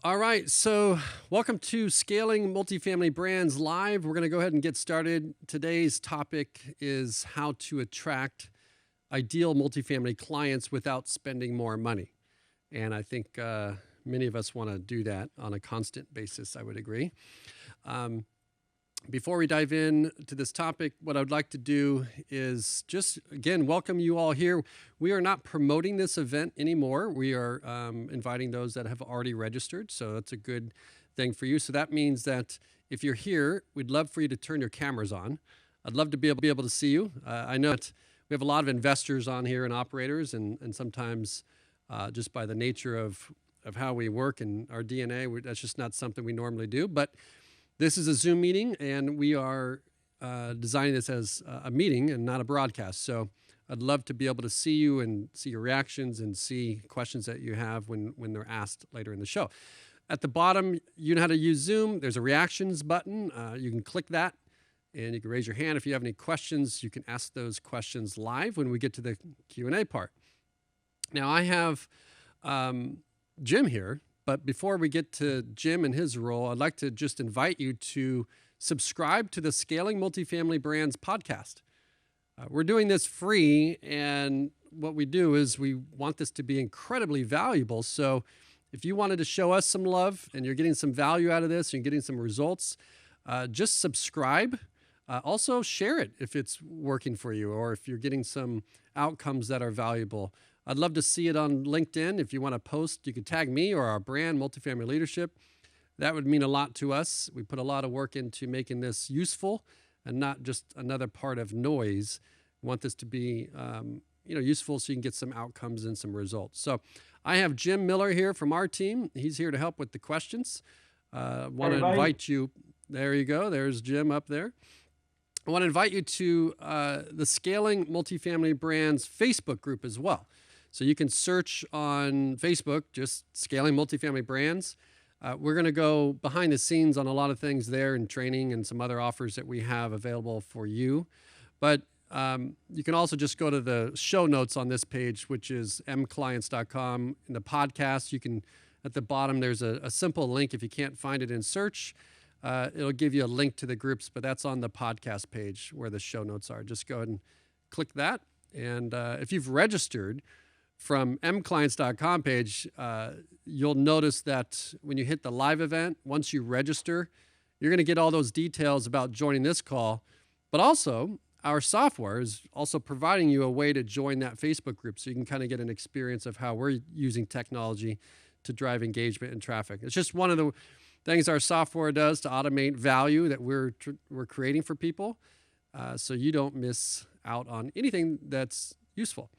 All right, so welcome to Scaling Multifamily Brands Live. We're going to go ahead and get started. Today's topic is how to attract ideal multifamily clients without spending more money. And I think many of us want to do that on a constant basis, I would agree. Before we dive in to this topic, what I'd like to do is just, again, welcome you all here. We are not promoting this event anymore. We are inviting those that have already registered, so that's a good thing for you. So that means that if you're here, we'd love for you to turn your cameras on. I'd love to be able to see you. I know that we have a lot of investors on here and operators, and sometimes just by the nature of how we work and our DNA, that's just not something we normally do. But this is a Zoom meeting, and we are designing this as a meeting and not a broadcast. So I'd love to be able to see you and see your reactions and see questions that you have when they're asked later in the show. At the bottom, you know how to use Zoom. There's a reactions button. You can click that, and you can raise your hand. If you have any questions, you can ask those questions live when we get to the Q&A part. Now, I have Jim here. But before we get to Jim and his role, I'd like to just invite you to subscribe to the Scaling Multifamily Brands podcast. We're doing this free, and what we do is we want this to be incredibly valuable. So if you wanted to show us some love and you're getting some value out of this and you're getting some results, just subscribe. Also share it if it's working for you or if you're getting some outcomes that are valuable. I'd love to see it on LinkedIn. If you want to post, you can tag me or our brand, Multifamily Leadership. That would mean a lot to us. We put a lot of work into making this useful and not just another part of noise. We want this to be useful so you can get some outcomes and some results. So I have Jim Miller here from our team. He's here to help with the questions. I want to invite you. There you go. There's Jim up there. I want to invite you to the Scaling Multifamily Brands Facebook group as well. So you can search on Facebook, just Scaling Multifamily Brands. We're going to go behind the scenes on a lot of things there and training and some other offers that we have available for you. But you can also just go to the show notes on this page, which is mclients.com. In the podcast, you can, at the bottom, there's a simple link. If you can't find it in search, it'll give you a link to the groups, but that's on the podcast page where the show notes are. Just go ahead and click that. And if you've registered from mclients.com page, you'll notice that when you hit the live event, once you register, you're going to get all those details about joining this call. But also, our software is also providing you a way to join that Facebook group so you can kind of get an experience of how we're using technology to drive engagement and traffic. It's just one of the things our software does to automate value that we're creating for people, so you don't miss out on anything that's useful.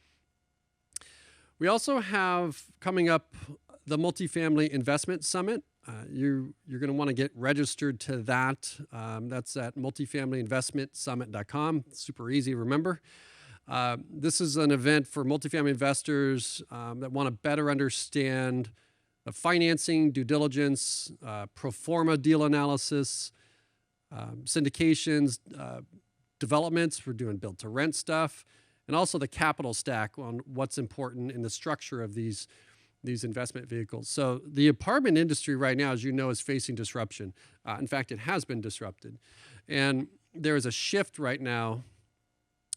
We also have coming up the Multifamily Investment Summit. You're going to want to get registered to that. That's at multifamilyinvestmentsummit.com. Super easy to remember. This is an event for multifamily investors that want to better understand the financing, due diligence, pro forma deal analysis, syndications, developments. We're doing build-to-rent stuff, and also the capital stack on what's important in the structure of these investment vehicles. So the apartment industry right now, as you know, is facing disruption. In fact, it has been disrupted. And there is a shift right now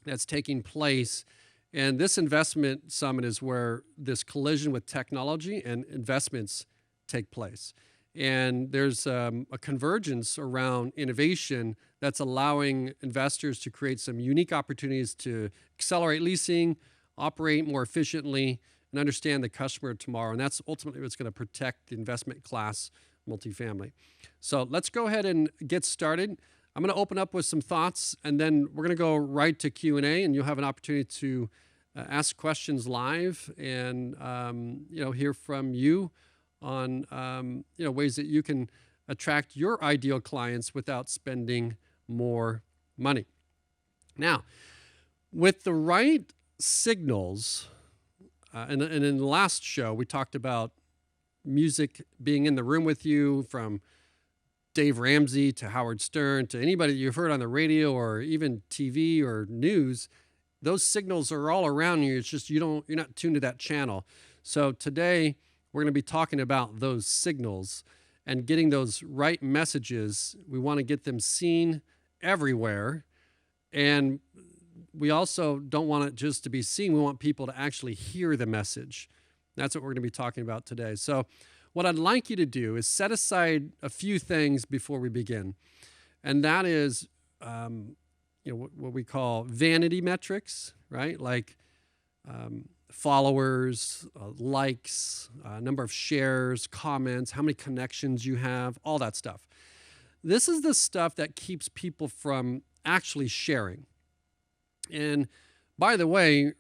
that's taking place. And this investment summit is where this collision with technology and investments take place. And there's a convergence around innovation that's allowing investors to create some unique opportunities to accelerate leasing, operate more efficiently, and understand the customer of tomorrow. And that's ultimately what's going to protect the investment class multifamily. So let's go ahead and get started. I'm going to open up with some thoughts, and then we're going to go right to Q&A, and you'll have an opportunity to ask questions live and hear from you on ways that you can attract your ideal clients without spending more money. Now, with the right signals, and in the last show, we talked about music being in the room with you, from Dave Ramsey to Howard Stern to anybody you've heard on the radio or even TV or news. Those signals are all around you. It's just you're not tuned to that channel. So today we're going to be talking about those signals and getting those right messages. We want to get them seen everywhere. And we also don't want it just to be seen. We want people to actually hear the message. That's what we're going to be talking about today. So what I'd like you to do is set aside a few things before we begin. And that is, what we call vanity metrics, right? Like followers, likes, number of shares, comments, how many connections you have, all that stuff. This is the stuff that keeps people from actually sharing. And by the way,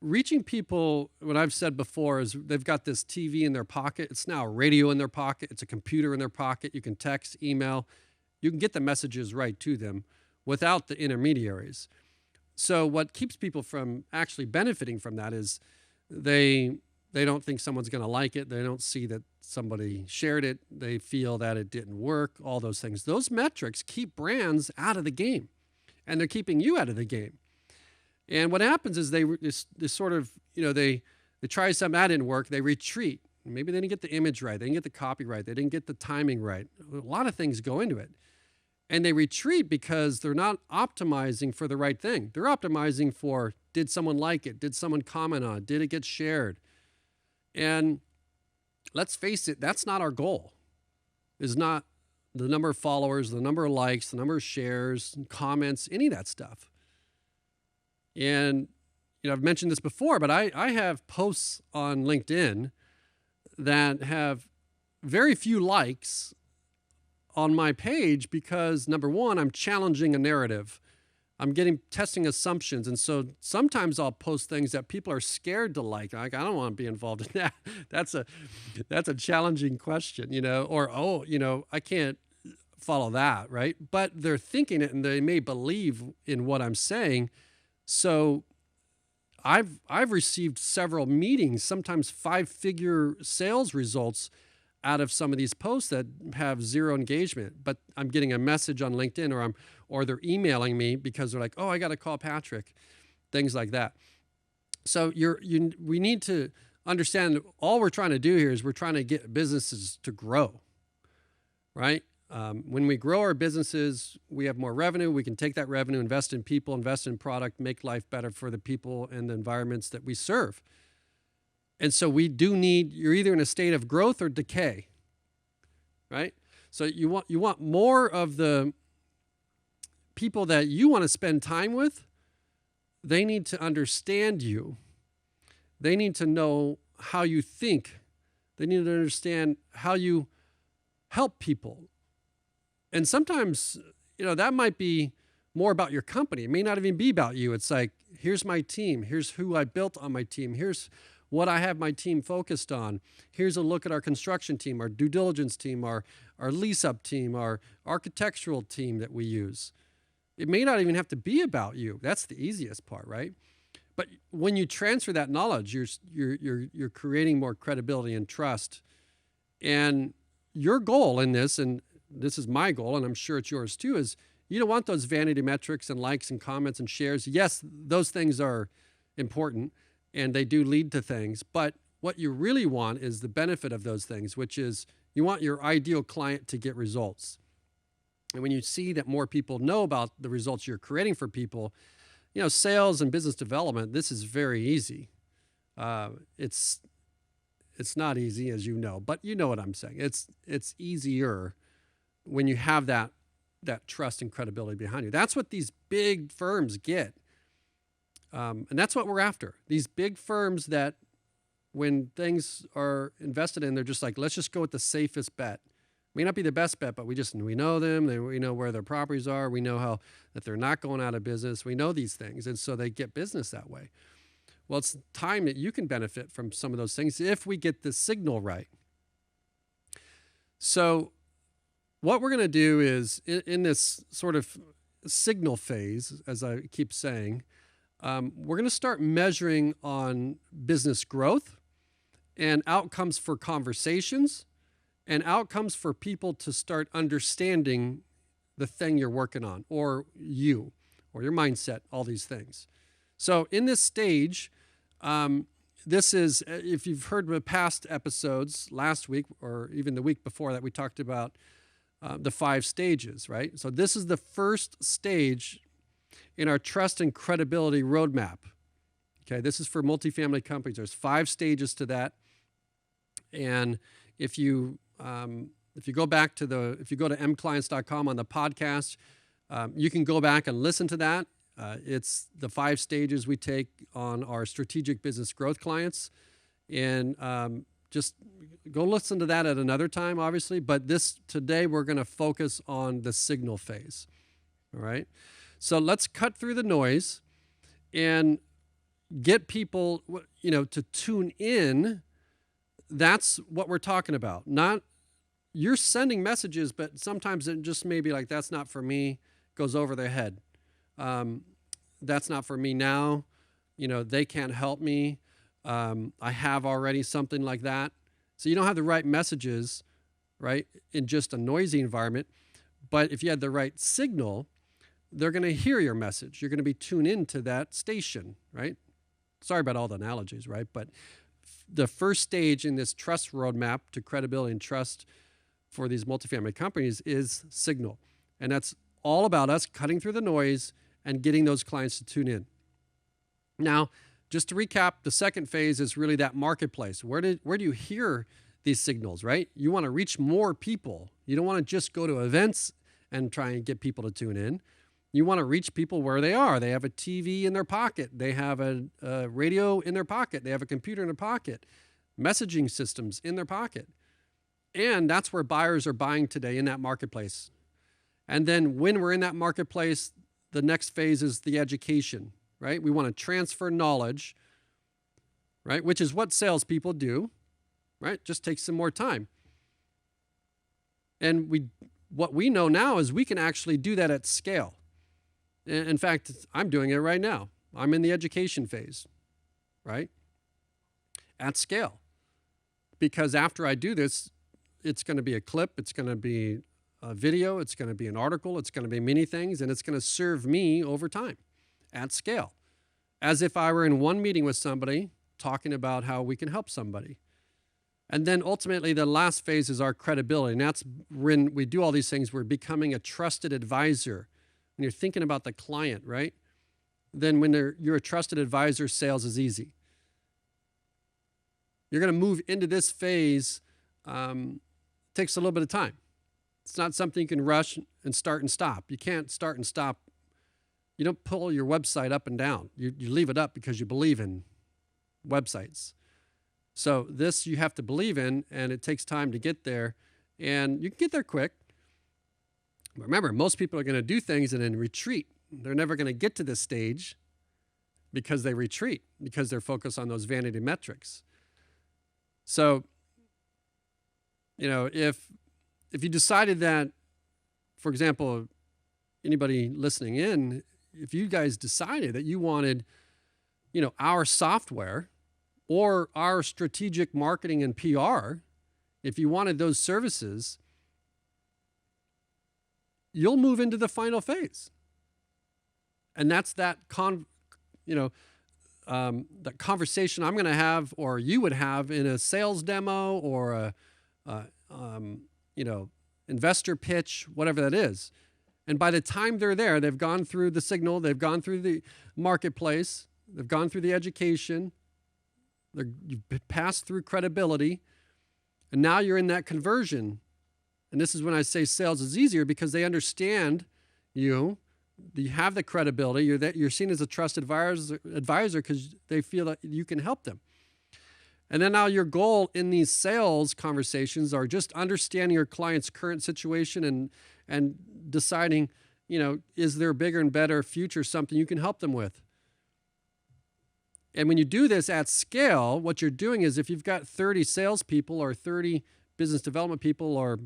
reaching people, what I've said before is they've got this TV in their pocket. It's now a radio in their pocket. It's a computer in their pocket. You can text, email. You can get the messages right to them without the intermediaries. So what keeps people from actually benefiting from that is they don't think someone's going to like it. They don't see that somebody shared it. They feel that it didn't work, all those things. Those metrics keep brands out of the game, and they're keeping you out of the game. And what happens is they sort of, they try something, that didn't work, they retreat. Maybe they didn't get the image right. They didn't get the copy right. They didn't get the timing right. A lot of things go into it. And they retreat because they're not optimizing for the right thing. They're optimizing for, did someone like it? Did someone comment on it? Did it get shared? And let's face it, that's not our goal. It's not the number of followers, the number of likes, the number of shares, comments, any of that stuff. And, I've mentioned this before, but I have posts on LinkedIn that have very few likes on my page because, number one, I'm challenging a narrative. I'm testing assumptions. And so sometimes I'll post things that people are scared to like. I don't want to be involved in that. That's a challenging question, or, I can't follow that, right? But they're thinking it and they may believe in what I'm saying. So I've received several meetings, sometimes 5-figure sales results out of some of these posts that have zero engagement, but I'm getting a message on LinkedIn or they're emailing me because they're like, oh, I got to call Patrick, things like that. So we need to understand all we're trying to do here is we're trying to get businesses to grow, right? When we grow our businesses, we have more revenue. We can take that revenue, invest in people, invest in product, make life better for the people and the environments that we serve. And so you're either in a state of growth or decay, right? So you want more of the people that you want to spend time with. They need to understand you. They need to know how you think. They need to understand how you help people. And sometimes, that might be more about your company. It may not even be about you. It's like, here's my team. Here's who I built on my team. Here's what I have my team focused on. Here's a look at our construction team, our due diligence team, our lease-up team, our architectural team that we use. It may not even have to be about you. That's the easiest part, right? But when you transfer that knowledge, you're creating more credibility and trust. And your goal in this, and this is my goal, and I'm sure it's yours too, is you don't want those vanity metrics and likes and comments and shares. Yes, those things are important and they do lead to things, but what you really want is the benefit of those things, which is you want your ideal client to get results. And when you see that more people know about the results you're creating for people, sales and business development, this is very easy. It's not easy, as you know, but you know what I'm saying. It's easier when you have that trust and credibility behind you. That's what these big firms get. And that's what we're after. These big firms that when things are invested in, they're just like, let's just go with the safest bet. May not be the best bet, but we know them. We know where their properties are. We know that they're not going out of business. We know these things. And so they get business that way. Well, it's time that you can benefit from some of those things if we get the signal right. So what we're going to do is in this sort of signal phase, as I keep saying, we're going to start measuring on business growth and outcomes for conversations and outcomes for people to start understanding the thing you're working on or your mindset, all these things. So in this stage, this is, if you've heard the past episodes last week or even the week before that, we talked about the 5 stages, right? So this is the first stage in our trust and credibility roadmap. Okay, this is for multifamily companies. There's 5 stages to that, and if you go back to if you go to mclients.com on the podcast, you can go back and listen to that. It's the 5 stages we take on our strategic business growth clients, and just go listen to that at another time, obviously. But today we're going to focus on the signal phase. All right. So let's cut through the noise and get people, to tune in. That's what we're talking about. Not you're sending messages, but sometimes it just may be like, that's not for me, goes over their head. That's not for me now. They can't help me. I have already something like that. So you don't have the right messages, right, in just a noisy environment. But if you had the right signal, they're going to hear your message. You're going to be tuned into that station, right? Sorry about all the analogies, right? But the first stage in this trust roadmap to credibility and trust for these multifamily companies is signal. And that's all about us cutting through the noise and getting those clients to tune in. Now, just to recap, the second phase is really that marketplace. Where do you hear these signals, right? You want to reach more people. You don't want to just go to events and try and get people to tune in. You want to reach people where they are. They have a TV in their pocket. They have a radio in their pocket. They have a computer in their pocket, messaging systems in their pocket. And that's where buyers are buying today, in that marketplace. And then when we're in that marketplace, the next phase is the education, right? We want to transfer knowledge, right? Which is what salespeople do, right? Just takes some more time. And what we know now is we can actually do that at scale. In fact, I'm doing it right now. I'm in the education phase, right? At scale. Because after I do this, it's going to be a clip, it's going to be a video, it's going to be an article, it's going to be many things, and it's going to serve me over time at scale. As if I were in one meeting with somebody talking about how we can help somebody. And then ultimately, the last phase is our credibility. And that's when we do all these things, we're becoming a trusted advisor. When you're thinking about the client, right? Then when you're a trusted advisor, sales is easy. You're going to move into this phase. Takes a little bit of time. It's not something you can rush and start and stop. You can't start and stop. You don't pull your website up and down. You leave it up because you believe in websites. So this you have to believe in, and it takes time to get there. And you can get there quick. But remember, most people are going to do things and then retreat. They're never going to get to this stage because they retreat, because they're focused on those vanity metrics. So, if you decided that, for example, anybody listening in, if you guys decided that you wanted, our software or our strategic marketing and PR, if you wanted those services, you'll move into the final phase. And that's that that conversation I'm going to have, or you would have in a sales demo or a investor pitch, whatever that is. And by the time they're there, they've gone through the signal, they've gone through the marketplace, they've gone through the education, you've passed through credibility, and now you're in that conversion. And this is when I say sales is easier, because they understand you have the credibility, you're seen as a trusted advisor because they feel that you can help them. And then now your goal in these sales conversations are just understanding your client's current situation and deciding, is there a bigger and better future, something you can help them with. And when you do this at scale, what you're doing is, if you've got 30 salespeople or 30 business development people, or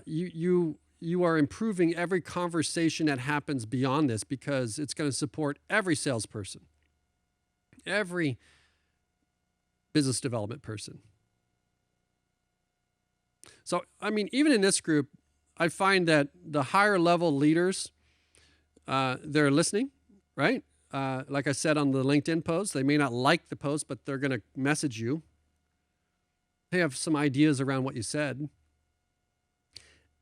you are improving every conversation that happens beyond this, because it's going to support every salesperson, every business development person. So, even in this group, I find that the higher level leaders, they're listening, right? like I said on the LinkedIn post, they may not like the post, but they're going to message you. They have some ideas around what you said.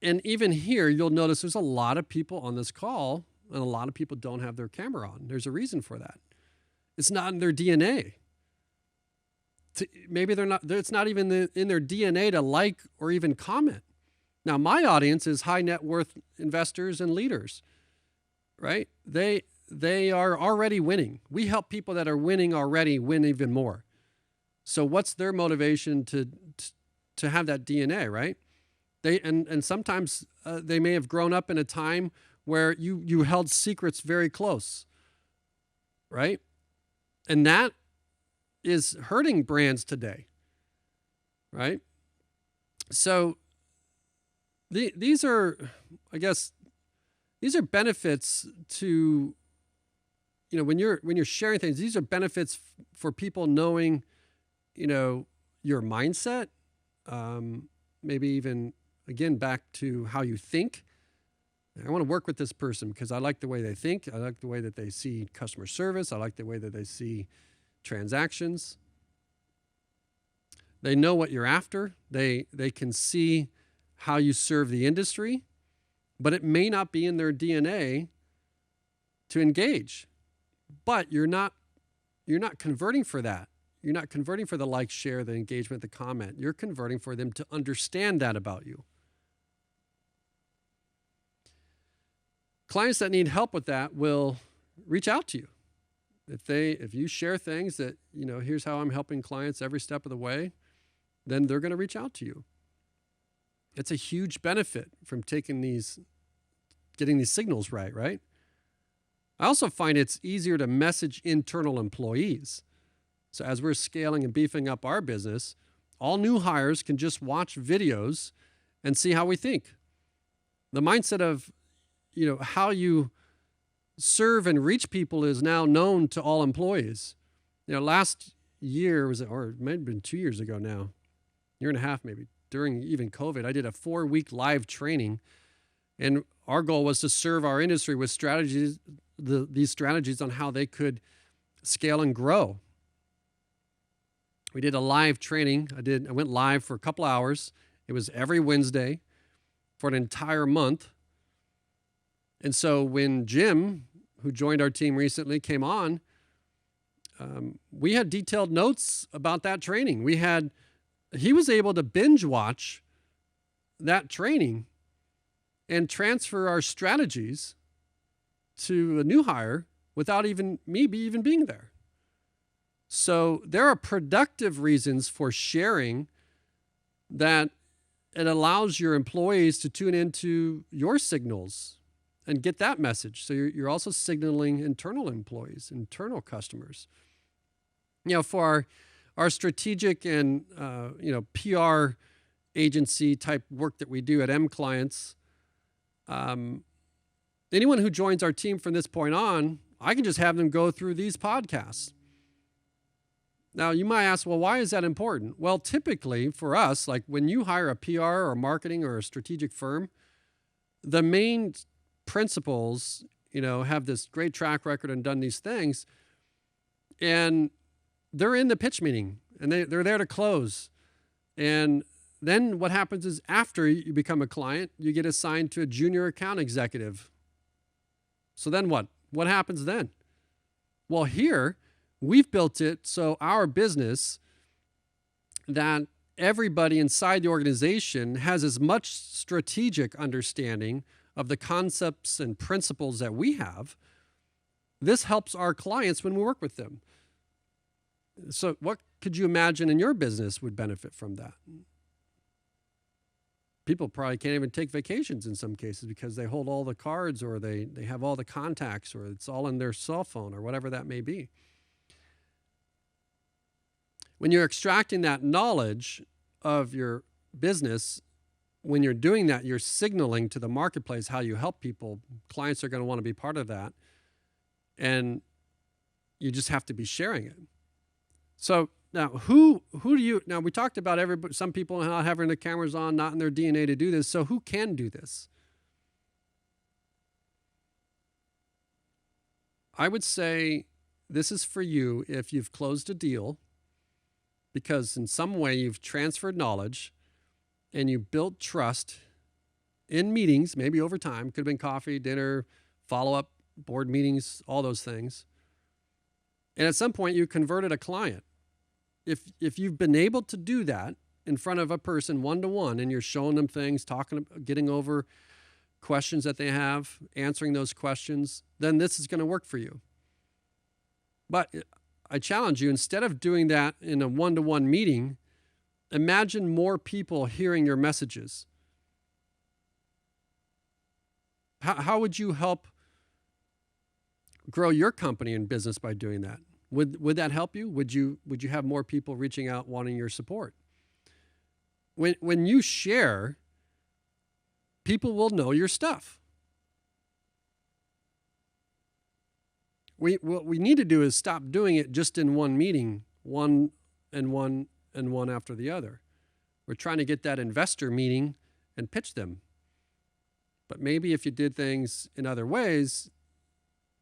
And even here, you'll notice there's a lot of people on this call, and a lot of people don't have their camera on. There's a reason for that. It's not in their DNA. Maybe it's not even in their DNA to like or even comment. Now, my audience is high net worth investors and leaders, right? They are already winning. We help people that are winning already win even more. So what's their motivation to have that DNA, right? And sometimes they may have grown up in a time where you held secrets very close, right? And that is hurting brands today, right? So these are, I guess, these are benefits to, when you're sharing things. These are benefits for people knowing, your mindset, maybe even again back to how you think. I want to work with this person because I like the way they think. I like the way that they see customer service. I like the way that they see transactions. They know what you're after. They can see how you serve the industry, but it may not be in their DNA to engage. But you're not converting for that. You're not converting for the like, share, the engagement, the comment. You're converting for them to understand that about you. Clients that need help with that will reach out to you. If you share things that, here's how I'm helping clients every step of the way, then they're going to reach out to you. It's a huge benefit from getting these signals right? I also find it's easier to message internal employees. So as we're scaling and beefing up our business, all new hires can just watch videos and see how we think. The mindset of, how you serve and reach people is now known to all employees. Last year, or it might have been 2 years ago now, year and a half maybe, during even COVID, I did a 4-week live training, and our goal was to serve our industry with strategies, these strategies on how they could scale and grow. We did a live training. I went live for a couple hours. It was every Wednesday for an entire month. And so when Jim, who joined our team recently, came on, we had detailed notes about that training. He was able to binge watch that training and transfer our strategies to a new hire without even me being there. So there are productive reasons for sharing that it allows your employees to tune into your signals and get that message. So you're also signaling internal employees, internal customers. For our strategic and PR agency type work that we do at M Clients, anyone who joins our team from this point on, I can just have them go through these podcasts. Now, you might ask, well, why is that important? Well, typically for us, like when you hire a PR or marketing or a strategic firm, the main principals, have this great track record and done these things, and they're in the pitch meeting, and they're there to close. And then what happens is after you become a client, you get assigned to a junior account executive. So then what? What happens then? Well, here, we've built it so our business, that everybody inside the organization has as much strategic understanding of the concepts and principles that we have. This helps our clients when we work with them. So what could you imagine in your business would benefit from that? People probably can't even take vacations in some cases because they hold all the cards, or they have all the contacts, or it's all in their cell phone, or whatever that may be. When you're extracting that knowledge of your business, when you're doing that, you're signaling to the marketplace how you help people. Clients are going to want to be part of that. And you just have to be sharing it. So now, now we talked about some people not having their cameras on, not in their DNA to do this. So who can do this? I would say this is for you if you've closed a deal because in some way you've transferred knowledge and you built trust in meetings, maybe over time, could have been coffee, dinner, follow-up board meetings, all those things. And at some point you converted a client. If you've been able to do that in front of a person one-to-one and you're showing them things, talking, getting over questions that they have, answering those questions, then this is going to work for you. But I challenge you, instead of doing that in a one-to-one meeting, imagine more people hearing your messages. How would you help grow your company and business by doing that? Would that help you? Would you have more people reaching out wanting your support? When you share, people will know your stuff. What we need to do is stop doing it just in one meeting, one after the other. We're trying to get that investor meeting and pitch them. But maybe if you did things in other ways,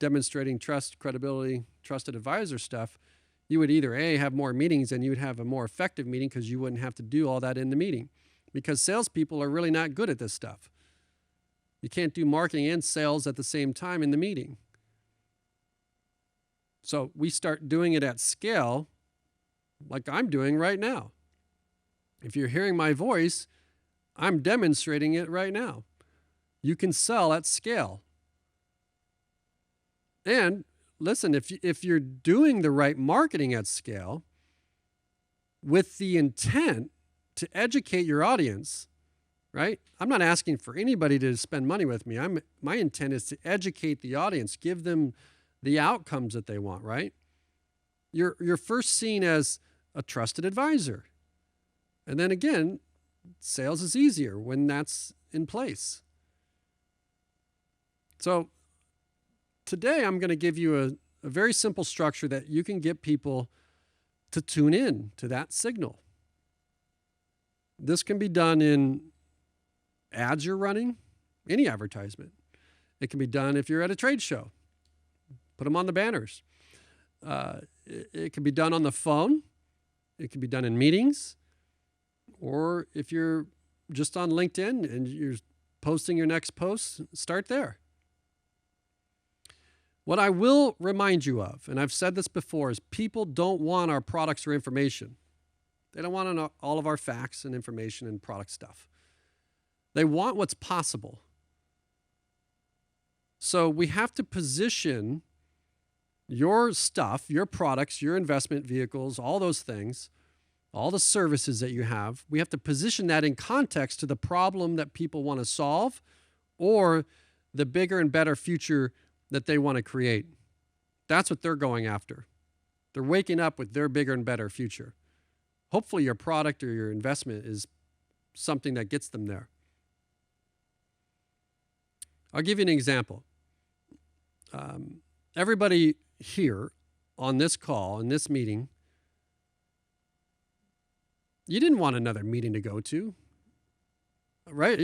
demonstrating trust, credibility, trusted advisor stuff, you would either A, have more meetings and you would have a more effective meeting because you wouldn't have to do all that in the meeting. Because salespeople are really not good at this stuff. You can't do marketing and sales at the same time in the meeting. So we start doing it at scale like I'm doing right now. If you're hearing my voice, I'm demonstrating it right now. You can sell at scale. And listen, if you're doing the right marketing at scale with the intent to educate your audience, right? I'm not asking for anybody to spend money with me. My intent is to educate the audience, give them the outcomes that they want, right? You're first seen as a trusted advisor. And then again, sales is easier when that's in place. So today I'm going to give you a very simple structure that you can get people to tune in to that signal. This can be done in ads you're running, any advertisement. It can be done if you're at a trade show. Put them on the banners. It can be done on the phone. It can be done in meetings. Or if you're just on LinkedIn and you're posting your next post, start there. What I will remind you of, and I've said this before, is people don't want our products or information. They don't want all of our facts and information and product stuff. They want what's possible. So we have to position your stuff, your products, your investment vehicles, all those things, all the services that you have, we have to position that in context to the problem that people want to solve or the bigger and better future that they want to create. That's what they're going after. They're waking up with their bigger and better future. Hopefully your product or your investment is something that gets them there. I'll give you an example. Everybody here on this call, in this meeting, you didn't want another meeting to go to, right?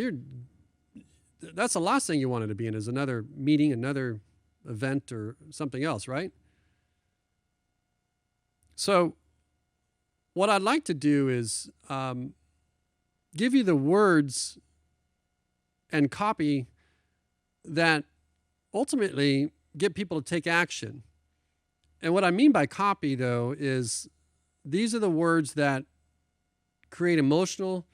That's the last thing you wanted to be in is another meeting, another event or something else, right? So what I'd like to do is give you the words and copy that ultimately get people to take action. And what I mean by copy, though, is these are the words that create emotional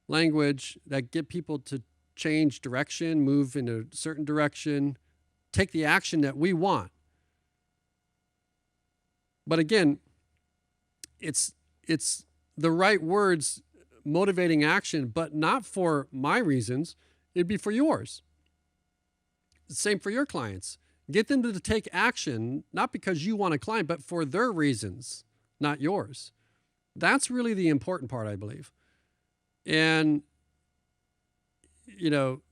language that get people to change direction, move in a certain direction, take the action that we want. But again, it's the right words motivating action, but not for my reasons. It'd be for yours. Same for your clients. Get them to take action, not because you want a client, but for their reasons, not yours. That's really the important part, I believe. And, you know,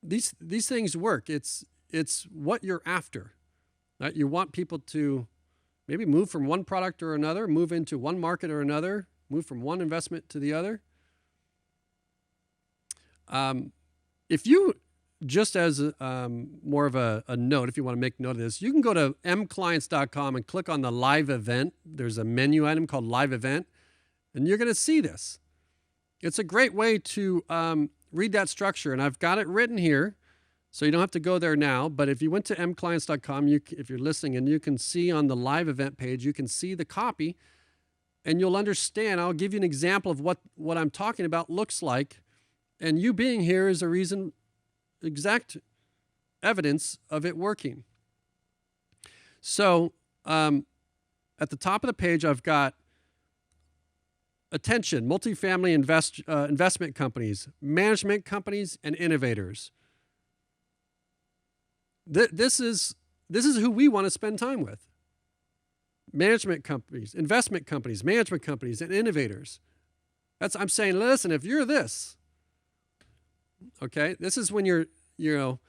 these things work. It's what you're after. Right? You want people to maybe move from one product or another, move into one market or another, move from one investment to the other. If you just as more of a note, if you want to make note of this, you can go to mclients.com and click on the live event. There's a menu item called live event, and you're going to see this. It's a great way to read that structure, and I've got it written here, so you don't have to go there now. But if you went to mclients.com, if you're listening, and you can see on the live event page, you can see the copy, and you'll understand. I'll give you an example of what I'm talking about looks like, and you being here is a reason, exact evidence of it working. So at the top of the page, I've got attention, multifamily investment companies, management companies, and innovators. This is who we want to spend time with. Management companies, investment companies, management companies, and innovators. I'm saying, listen, if you're this, okay, this is when people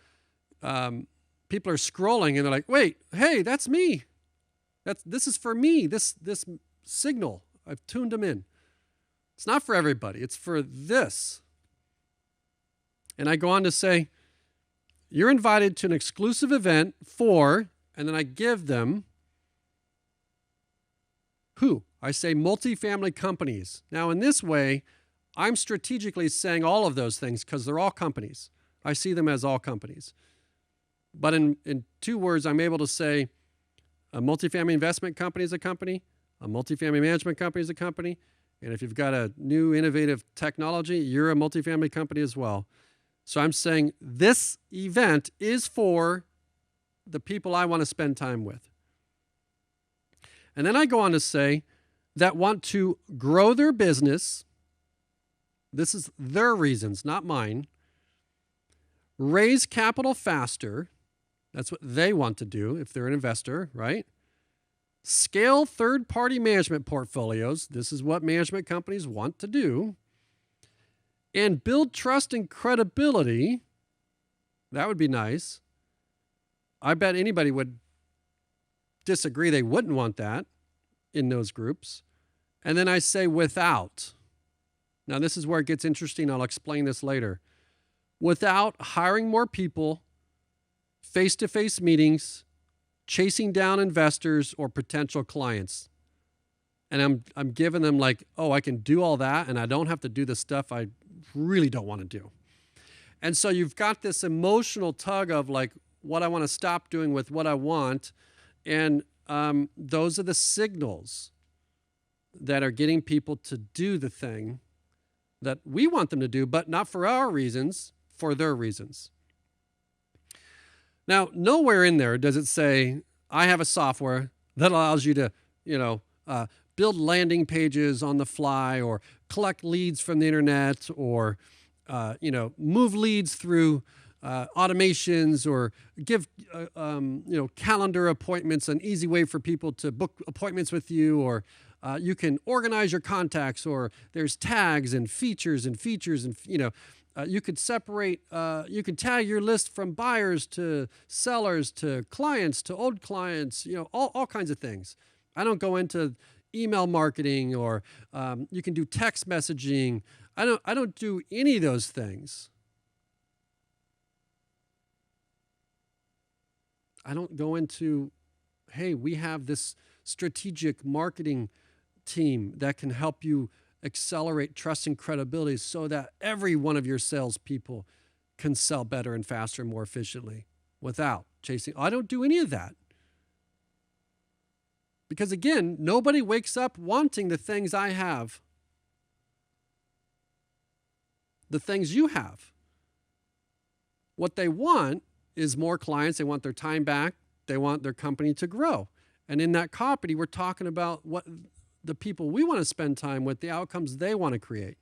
are scrolling and they're like, wait, hey, that's me. This is for me. This signal, I've tuned them in. It's not for everybody. It's for this. And I go on to say, you're invited to an exclusive event for, and then I give them who? I say multifamily companies. Now, in this way, I'm strategically saying all of those things because they're all companies. I see them as all companies. But in 2 words, I'm able to say a multifamily investment company is a company, a multifamily management company is a company, and if you've got a new innovative technology, you're a multifamily company as well. So I'm saying this event is for the people I want to spend time with. And then I go on to say that want to grow their business. This is their reasons, not mine. Raise capital faster. That's what they want to do if they're an investor, right? Scale third-party management portfolios. This is what management companies want to do. And build trust and credibility. That would be nice. I bet anybody would disagree. They wouldn't want that in those groups. And then I say without. Now, this is where it gets interesting. I'll explain this later. Without hiring more people, face-to-face meetings, chasing down investors or potential clients. And I'm giving them like, oh, I can do all that and I don't have to do the stuff I really don't want to do. And so you've got this emotional tug of like what I want to stop doing with what I want. And those are the signals that are getting people to do the thing that we want them to do, but not for our reasons, for their reasons. Now, nowhere in there does it say, I have a software that allows you to, build landing pages on the fly or collect leads from the internet or, move leads through automations or give, calendar appointments, an easy way for people to book appointments with you, or you can organize your contacts, or there's tags and features and, you could separate, you could tag your list from buyers to sellers to clients to old clients, all kinds of things. I don't go into email marketing or you can do text messaging. I don't do any of those things. I don't go into, hey, we have this strategic marketing team that can help you accelerate trust and credibility so that every one of your salespeople can sell better and faster and more efficiently without chasing. I don't do any of that. Because again, nobody wakes up wanting the things I have, the things you have. What they want is more clients. They want their time back. They want their company to grow. And in that copy, we're talking about what the people we want to spend time with, the outcomes they want to create.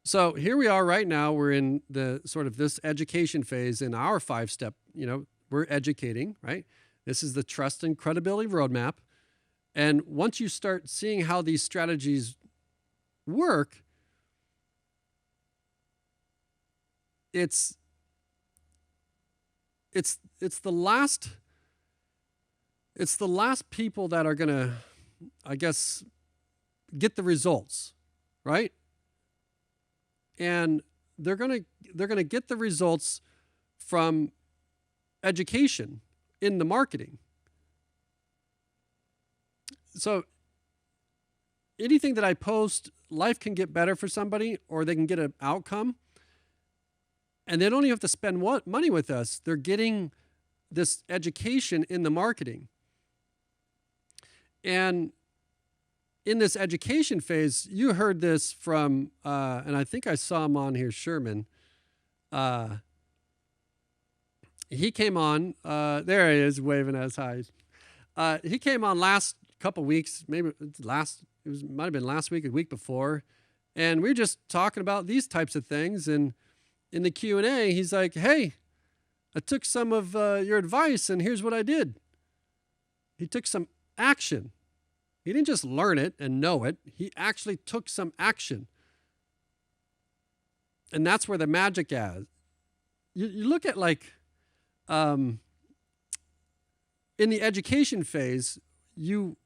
So here we are right now. We're in the sort of this education phase in our 5-step, we're educating, right? This is the trust and credibility roadmap. And once you start seeing how these strategies work, it's the last people that are going to, I guess, get the results, right? And they're going to get the results from education in the marketing. So anything that I post, life can get better for somebody, or they can get an outcome, and they don't even have to spend money with us. They're getting this education in the marketing. And in this education phase, you heard this from, and I think I saw him on here, Sherman. He came on, there he is, waving us hi. He came on last couple weeks, maybe might have been last week or the week before, and we were just talking about these types of things. And in the Q&A, he's like, hey, I took some of your advice, and here's what I did. He took some action. He didn't just learn it and know it. He actually took some action. And that's where the magic is. You look at like, in the education phase, you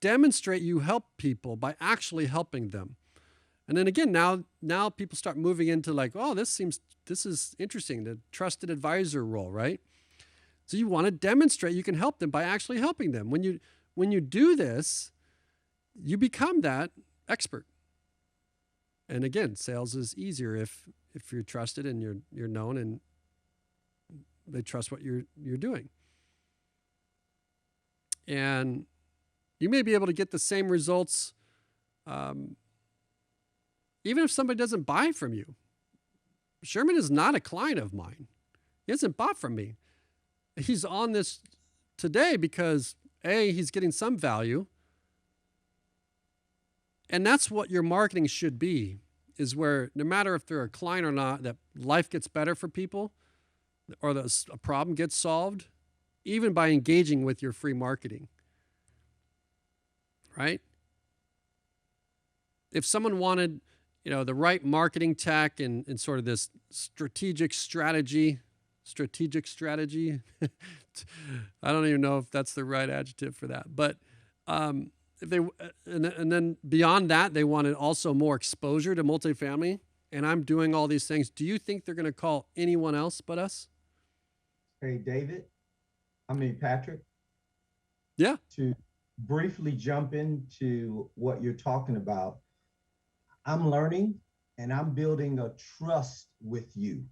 demonstrate, you help people by actually helping them. And then again, now people start moving into like, oh, this is interesting, the trusted advisor role, right? So you want to demonstrate you can help them by actually helping them. When you do this, you become that expert. And again, sales is easier if you're trusted and you're known and they trust what you're doing. And you may be able to get the same results even if somebody doesn't buy from you. Sherman is not a client of mine. He hasn't bought from me. He's on this today because A, he's getting some value. And that's what your marketing should be, is where no matter if they're a client or not, that life gets better for people or a problem gets solved, even by engaging with your free marketing, right? If someone wanted, the right marketing tech and sort of this strategic strategy, I don't even know if that's the right adjective for that, but if they, and then beyond that, they wanted also more exposure to multifamily, and I'm doing all these things. Do you think they're going to call anyone else but us? Hey, Patrick. Yeah. To briefly jump into what you're talking about, I'm learning and I'm building a trust with you.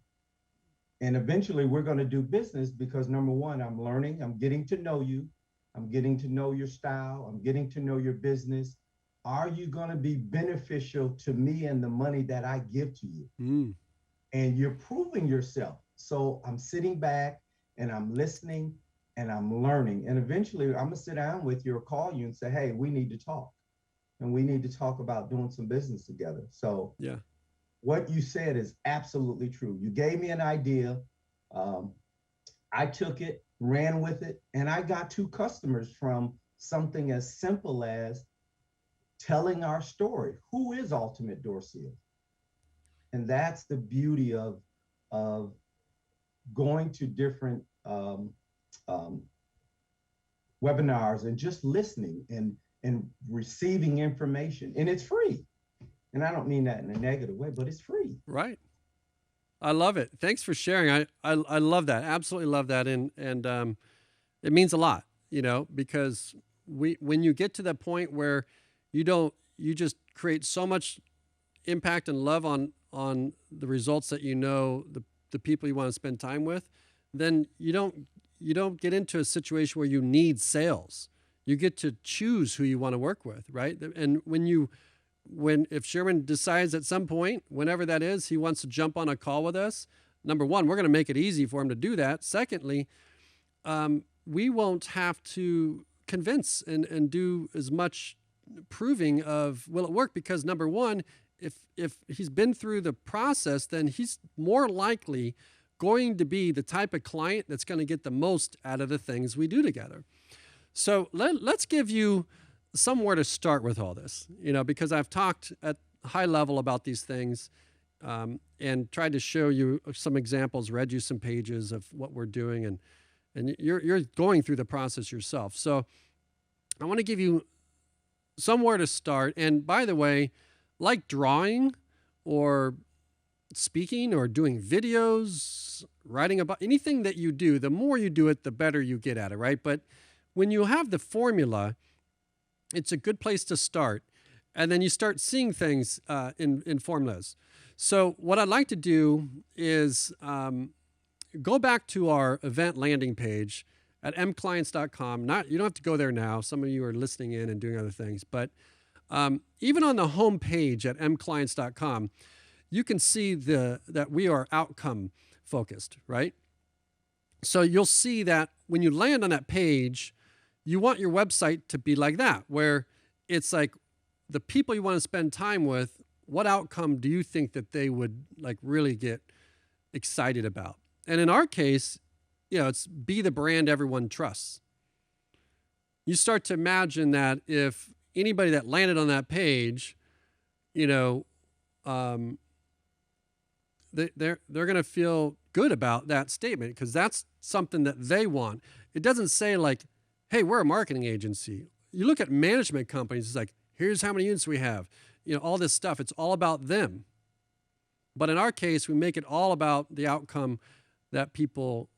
And eventually we're going to do business because number one, I'm learning, I'm getting to know you. I'm getting to know your style. I'm getting to know your business. Are you going to be beneficial to me and the money that I give to you? And you're proving yourself. So I'm sitting back and I'm listening and I'm learning. And eventually I'm going to sit down with you or call you and say, hey, we need to talk. And we need to talk about doing some business together. So yeah, what you said is absolutely true. You gave me an idea. I took it, ran with it, and I got 2 customers from something as simple as telling our story. Who is Ultimate Door Seal? And that's the beauty of going to different webinars and just listening and receiving information. And it's free. And I don't mean that in a negative way, but it's free. Right. I love it. Thanks for sharing. I love that. Absolutely love that. And it means a lot, because when you get to that point where you just create so much impact and love on the results that the people you want to spend time with, then you don't get into a situation where you need sales. You get to choose who you want to work with, right? And if Sherman decides at some point, whenever that is, he wants to jump on a call with us, number one, we're going to make it easy for him to do that. Secondly, we won't have to convince and do as much proving of will it work, because number one, if he's been through the process, then he's more likely going to be the type of client that's going to get the most out of the things we do together. So let's give you somewhere to start with all this, because I've talked at high level about these things and tried to show you some examples, read you some pages of what we're doing, and you're going through the process yourself. So I want to give you somewhere to start. And by the way, like drawing or speaking or doing videos, writing about anything that you do, the more you do it, the better you get at it, right? But when you have the formula, it's a good place to start. And then you start seeing things in formulas. So what I'd like to do is go back to our event landing page at mclients.com. You don't have to go there now. Some of you are listening in and doing other things. But even on the home page at mclients.com, you can see that we are outcome focused, right? So you'll see that when you land on that page, you want your website to be like that, where it's like the people you want to spend time with, what outcome do you think that they would like really get excited about? And in our case, it's be the brand everyone trusts. You start to imagine that if anybody that landed on that page, they're going to feel good about that statement because that's something that they want. It doesn't say like, hey, we're a marketing agency. You look at management companies, it's like, here's how many units we have, all this stuff. It's all about them. But in our case, we make it all about the outcome that people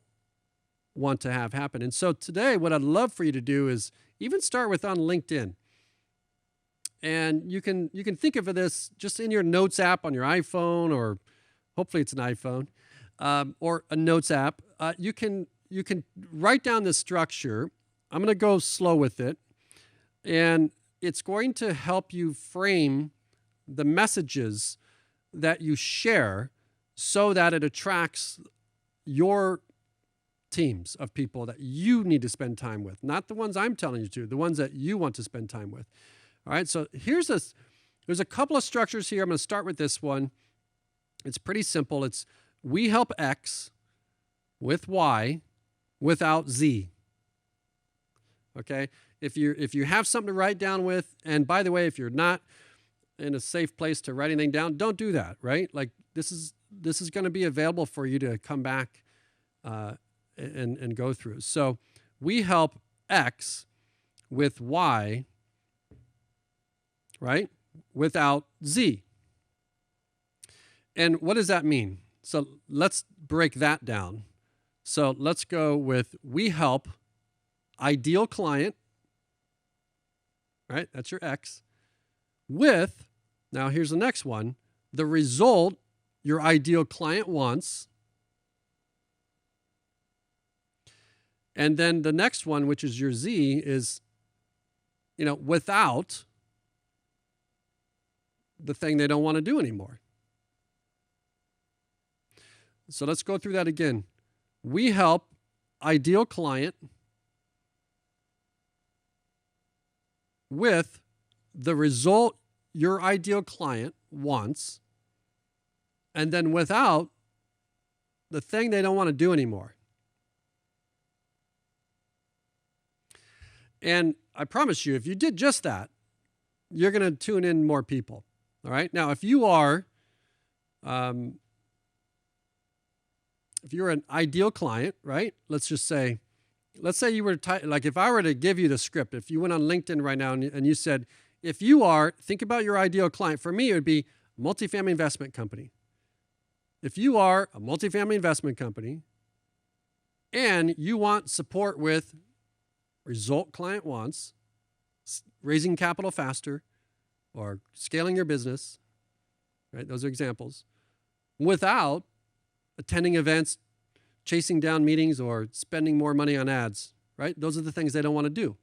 want to have happen. And so today, what I'd love for you to do is even start with on LinkedIn. And you can think of this just in your notes app on your iPhone, or hopefully it's an iPhone, or a notes app. You can write down this structure. I'm going to go slow with it. And it's going to help you frame the messages that you share so that it attracts your teams of people that you need to spend time with, not the ones I'm telling you to, the ones that you want to spend time with. All right, so there's a couple of structures here. I'm going to start with this one. It's pretty simple. It's we help X with Y without Z. Okay, if you have something to write down with, and by the way, if you're not in a safe place to write anything down, don't do that, right? Like this is going to be available for you to come back and go through. So we help X with Y, right, without Z. And what does that mean? So let's break that down. So let's go with we help ideal client, right? That's your X. With, now here's the next one, the result your ideal client wants. And then the next one, which is your Z, is, without the thing they don't want to do anymore. So let's go through that again. We help ideal client with the result your ideal client wants, and then without the thing they don't want to do anymore. And I promise you, if you did just that, you're going to tune in more people. All right. Now, if you're an ideal client, right? Let's say you were like, if I were to give you the script, if you went on LinkedIn right now and you said, think about your ideal client. For me, it would be a multifamily investment company. If you are a multifamily investment company and you want support with result client wants, raising capital faster, or scaling your business, right? Those are examples. Without attending events, chasing down meetings, or spending more money on ads, right? Those are the things they don't want to do.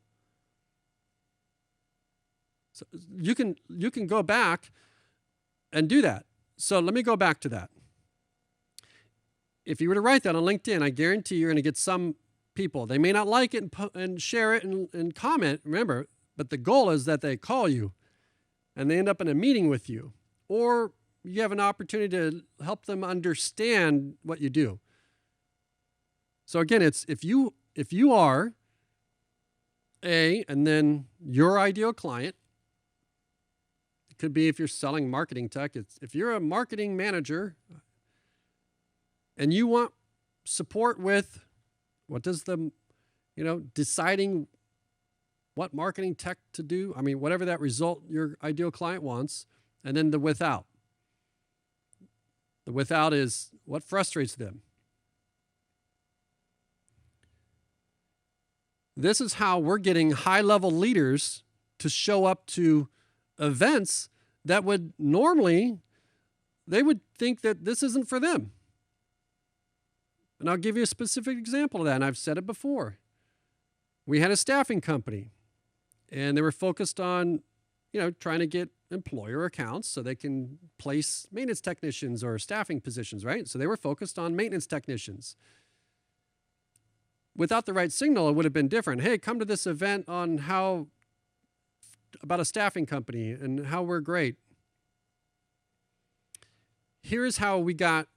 So you can go back and do that. So let me go back to that. If you were to write that on LinkedIn, I guarantee you're going to get some people. They may not like it and share it and comment, remember, but the goal is that they call you and they end up in a meeting with you, or you have an opportunity to help them understand what you do. So again, it's if you are and then your ideal client, it could be if you're selling marketing tech, if you're a marketing manager and you want support with deciding what marketing tech to do, whatever that result your ideal client wants, and then the without. The without is what frustrates them. This is how we're getting high-level leaders to show up to events that would normally, they would think that this isn't for them. And I'll give you a specific example of that, and I've said it before. We had a staffing company, and they were focused on, trying to get employer accounts so they can place maintenance technicians or staffing positions, right? So they were focused on maintenance technicians. Without the right signal, it would have been different. Hey, come to this event on about a staffing company and how we're great. Here's how we got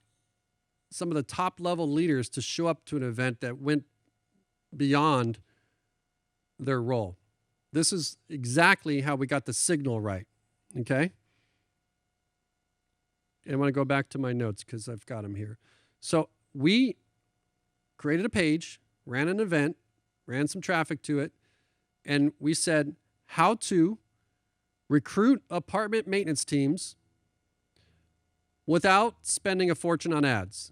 some of the top level leaders to show up to an event that went beyond their role. This is exactly how we got the signal right, okay? And I want to go back to my notes because I've got them here. So we created a page, ran an event, ran some traffic to it, and we said how to recruit apartment maintenance teams without spending a fortune on ads.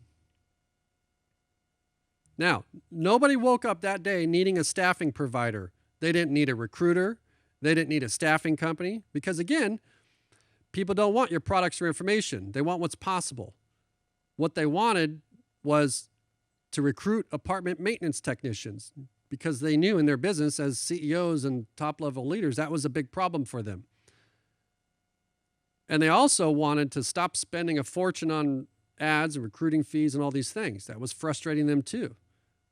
Now, nobody woke up that day needing a staffing provider. They didn't need a recruiter. They didn't need a staffing company because, again, people don't want your products or information. They want what's possible. What they wanted was to recruit apartment maintenance technicians because they knew in their business as CEOs and top-level leaders, that was a big problem for them. And they also wanted to stop spending a fortune on ads and recruiting fees and all these things. That was frustrating them too.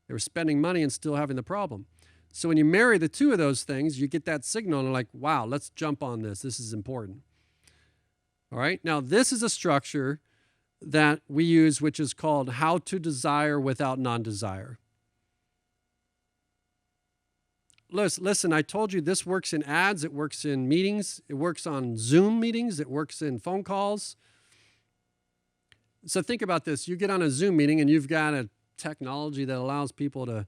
They were spending money and still having the problem. So when you marry the two of those things, you get that signal and like, wow, let's jump on this. This is important. All right. Now, this is a structure that we use, which is called how to desire without non-desire. Listen, I told you this works in ads, it works in meetings, it works on Zoom meetings, it works in phone calls. So think about this. You get on a Zoom meeting and you've got a technology that allows people to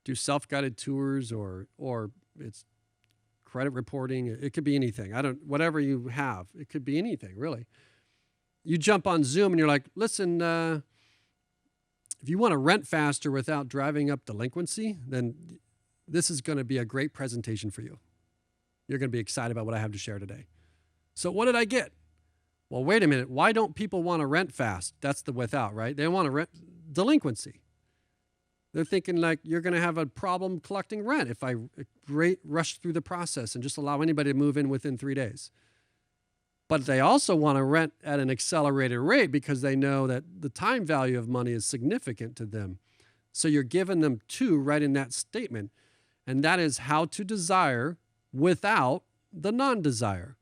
do self-guided tours or it's credit reporting. It could be anything. Whatever you have, it could be anything, really. You jump on Zoom and you're like, listen, if you want to rent faster without driving up delinquency, then this is going to be a great presentation for you. You're going to be excited about what I have to share today. So what did I get? Well, wait a minute. Why don't people want to rent fast? That's the without, right? They want to rent delinquency. They're thinking like you're going to have a problem collecting rent if I rush through the process and just allow anybody to move in within 3 days. But they also want to rent at an accelerated rate because they know that the time value of money is significant to them. So you're giving them two right in that statement. And that is how to desire without the non-desire.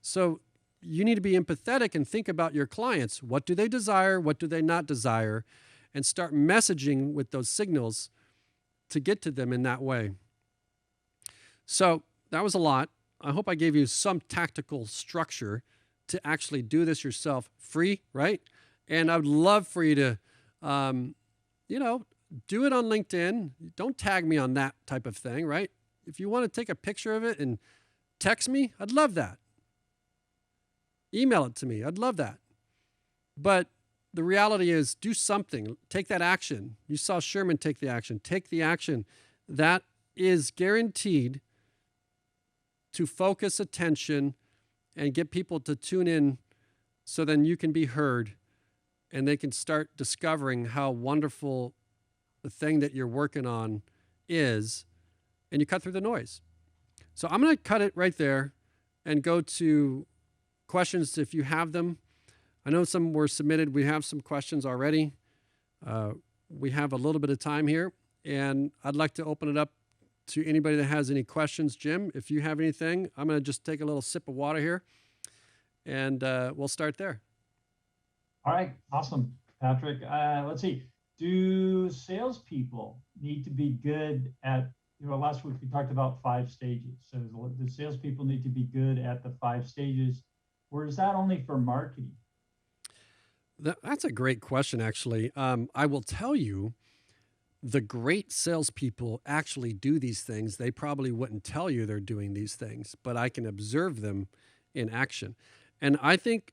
So you need to be empathetic and think about your clients. What do they desire? What do they not desire? And start messaging with those signals to get to them in that way. So that was a lot. I hope I gave you some tactical structure to actually do this yourself free, right? And I would love for you to, do it on LinkedIn. Don't tag me on that type of thing, right? If you want to take a picture of it and text me, I'd love that. Email it to me. I'd love that. But the reality is do something. Take that action. You saw Sherman take the action. Take the action. That is guaranteed to focus attention and get people to tune in so then you can be heard and they can start discovering how wonderful the thing that you're working on is, and you cut through the noise. So I'm going to cut it right there and go to questions if you have them. I know some were submitted. We have some questions already. We have a little bit of time here, and I'd like to open it up to anybody that has any questions. Jim, if you have anything, I'm going to just take a little sip of water here, and we'll start there. All right, awesome, Patrick. Let's see. Do salespeople need to be good at, last week we talked about 5 stages. So do salespeople need to be good at the 5 stages, or is that only for marketing? That's a great question, actually. I will tell you, the great salespeople actually do these things. They probably wouldn't tell you they're doing these things, but I can observe them in action. And I think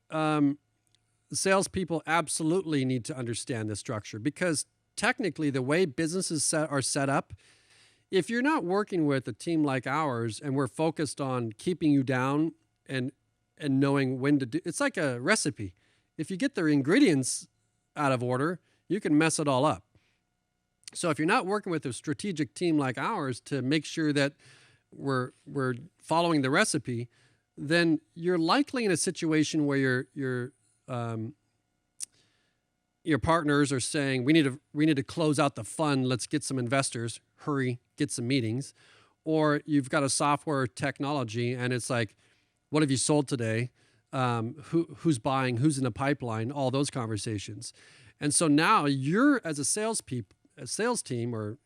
salespeople absolutely need to understand this structure, because technically the way businesses are set up, if you're not working with a team like ours and we're focused on keeping you down and knowing when to do, it's like a recipe. If you get the ingredients out of order, you can mess it all up. So if you're not working with a strategic team like ours to make sure that we're following the recipe, then you're likely in a situation where your partners are saying, we need to close out the fund. Let's get some investors. Hurry, get some meetings. Or you've got a software technology, and it's like, what have you sold today? Who's buying? Who's in the pipeline? All those conversations. And so now you're, as a sales team, or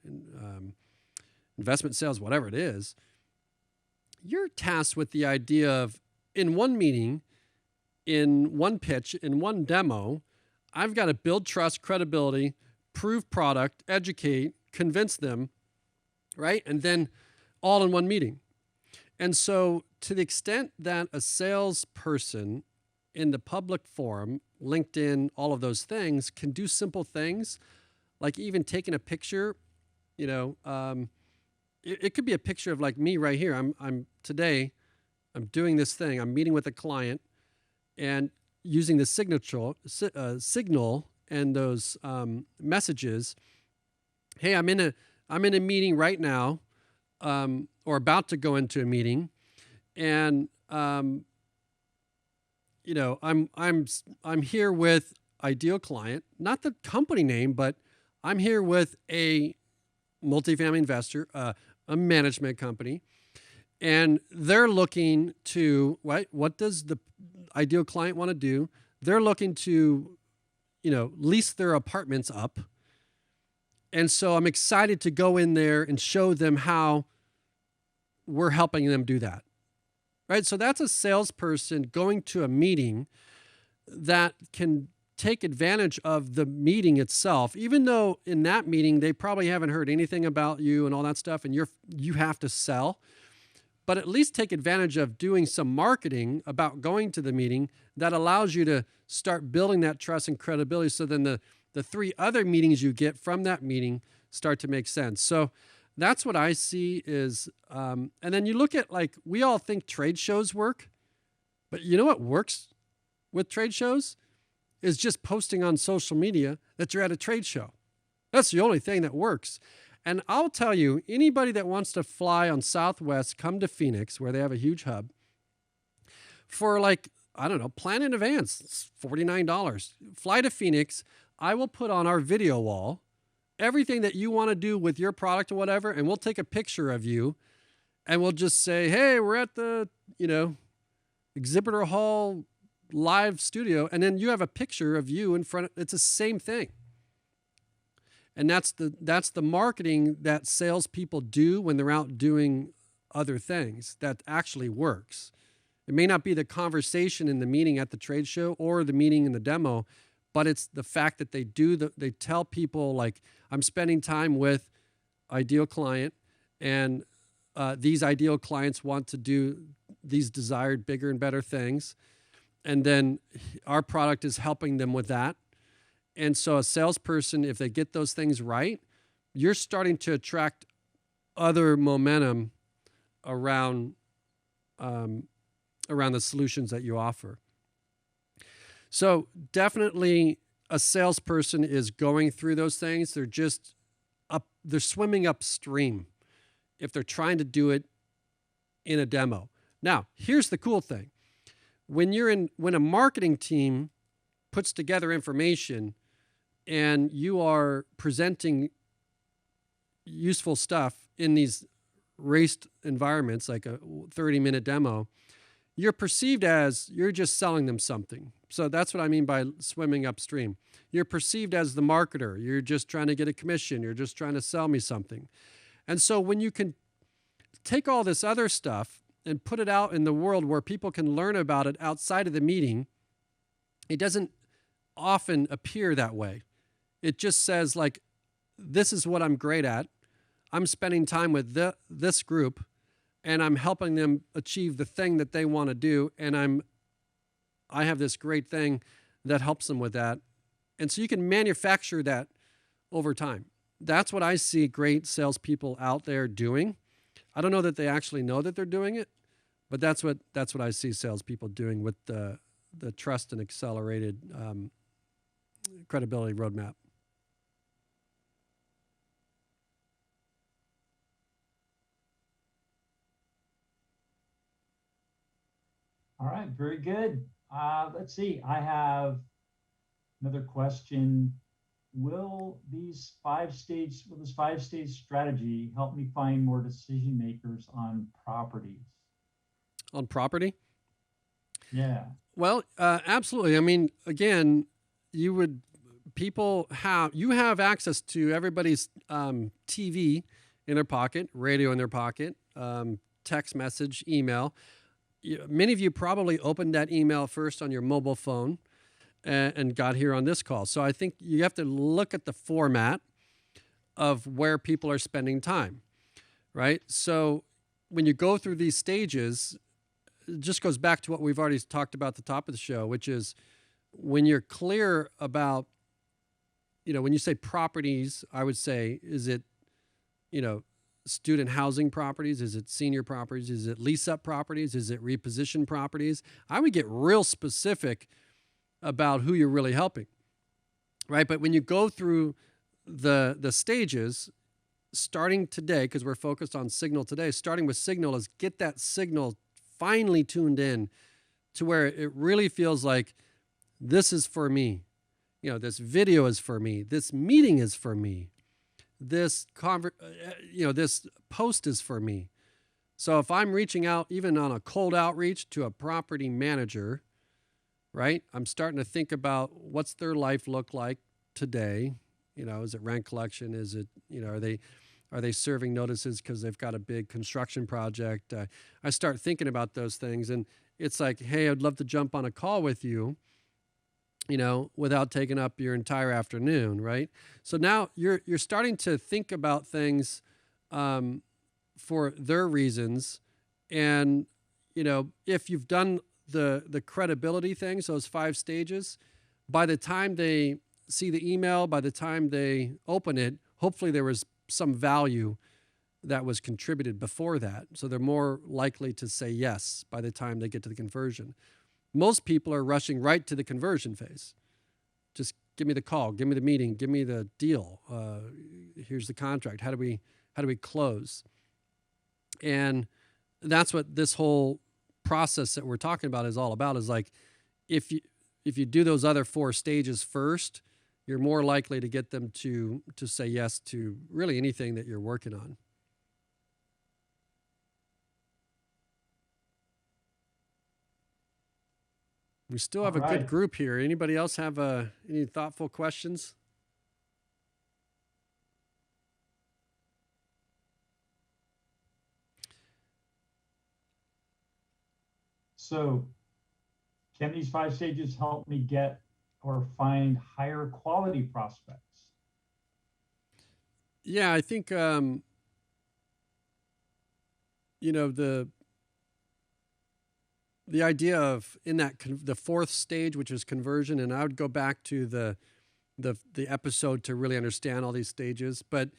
investment sales, whatever it is, you're tasked with the idea of, in one meeting, in one pitch, in one demo, I've got to build trust, credibility, prove product, educate, convince them, right? And then all in one meeting. And so to the extent that a salesperson in the public forum, LinkedIn, all of those things, can do simple things, like even taking a picture, it could be a picture of like me right here. I'm doing this thing. I'm meeting with a client and using the signal and those messages. Hey, I'm in a meeting right now, or about to go into a meeting, and I'm here with ideal client, not the company name, but I'm here with a multifamily investor, a management company, and they're looking to, what does the ideal client want to do? They're looking to, lease their apartments up. And so I'm excited to go in there and show them how we're helping them do that. Right? So that's a salesperson going to a meeting that can take advantage of the meeting itself, even though in that meeting they probably haven't heard anything about you and all that stuff, and you have to sell. But at least take advantage of doing some marketing about going to the meeting that allows you to start building that trust and credibility. So then the 3 other meetings you get from that meeting start to make sense. So that's what I see is, and then you look at, like, we all think trade shows work, but you know what works with trade shows is just posting on social media that you're at a trade show. That's the only thing that works. And I'll tell you, anybody that wants to fly on Southwest, come to Phoenix, where they have a huge hub, for plan in advance, it's $49. Fly to Phoenix. I will put on our video wall everything that you want to do with your product or whatever, and we'll take a picture of you, and we'll just say, hey, we're at the, exhibitor hall live studio, and then you have a picture of you in front. It's the same thing. And that's the marketing that salespeople do when they're out doing other things that actually works. It may not be the conversation in the meeting at the trade show or the meeting in the demo, but it's the fact that they tell people, like, I'm spending time with ideal client, and these ideal clients want to do these desired bigger and better things. And then our product is helping them with that. And so a salesperson, if they get those things right, you're starting to attract other momentum around the solutions that you offer. So definitely a salesperson is going through those things. They're swimming upstream if they're trying to do it in a demo. Now, here's the cool thing. When a marketing team puts together information and you are presenting useful stuff in these raced environments, like a 30-minute demo, you're perceived as you're just selling them something. So that's what I mean by swimming upstream. You're perceived as the marketer. You're just trying to get a commission. You're just trying to sell me something. And so when you can take all this other stuff and put it out in the world where people can learn about it outside of the meeting, it doesn't often appear that way. It just says, like, this is what I'm great at. I'm spending time with this group, and I'm helping them achieve the thing that they want to do. And I have this great thing that helps them with that. And so you can manufacture that over time. That's what I see great salespeople out there doing. I don't know that they actually know that they're doing it, but that's what I see salespeople doing with the trust and accelerated credibility roadmap. All right, very good. Let's see. I have another question. Will this five-stage strategy help me find more decision makers on properties? On property? Yeah. Well, absolutely. I mean, again, you have access to everybody's TV in their pocket, radio in their pocket, text message, email. Many of you probably opened that email first on your mobile phone and got here on this call. So I think you have to look at the format of where people are spending time, right? So when you go through these stages, it just goes back to what we've already talked about at the top of the show, which is when you're clear about, when you say properties, I would say, is it, student housing properties? Is it senior properties? Is it lease up properties? Is it reposition properties? I would get real specific about who you're really helping, right? But when you go through the stages, starting today, because we're focused on signal today, starting with signal is get that signal finely tuned in to where it really feels like this is for me. This video is for me. This meeting is for me. This this post is for me. So if I'm reaching out even on a cold outreach to a property manager, right? I'm starting to think about what's their life look like today. Is it rent collection? Is it, are they serving notices because they've got a big construction project? I start thinking about those things, and it's like, hey, I'd love to jump on a call with you, without taking up your entire afternoon, right? So now you're starting to think about things for their reasons, and if you've done the credibility things, those 5 stages, by the time they see the email, by the time they open it, hopefully there was some value that was contributed before that. So they're more likely to say yes by the time they get to the conversion. Most people are rushing right to the conversion phase. Just give me the call, give me the meeting, give me the deal. Here's the contract. How do we close? And that's what this whole process that we're talking about is all about. Is like, if you do those other 4 stages first, you're more likely to get them to say yes to really anything that you're working on. We still have a good group here. Anybody else have any thoughtful questions? So can these 5 stages help me get or find higher quality prospects? Yeah, I think, the idea of in that the 4th stage, which is conversion, and I would go back to the episode to really understand all these stages. But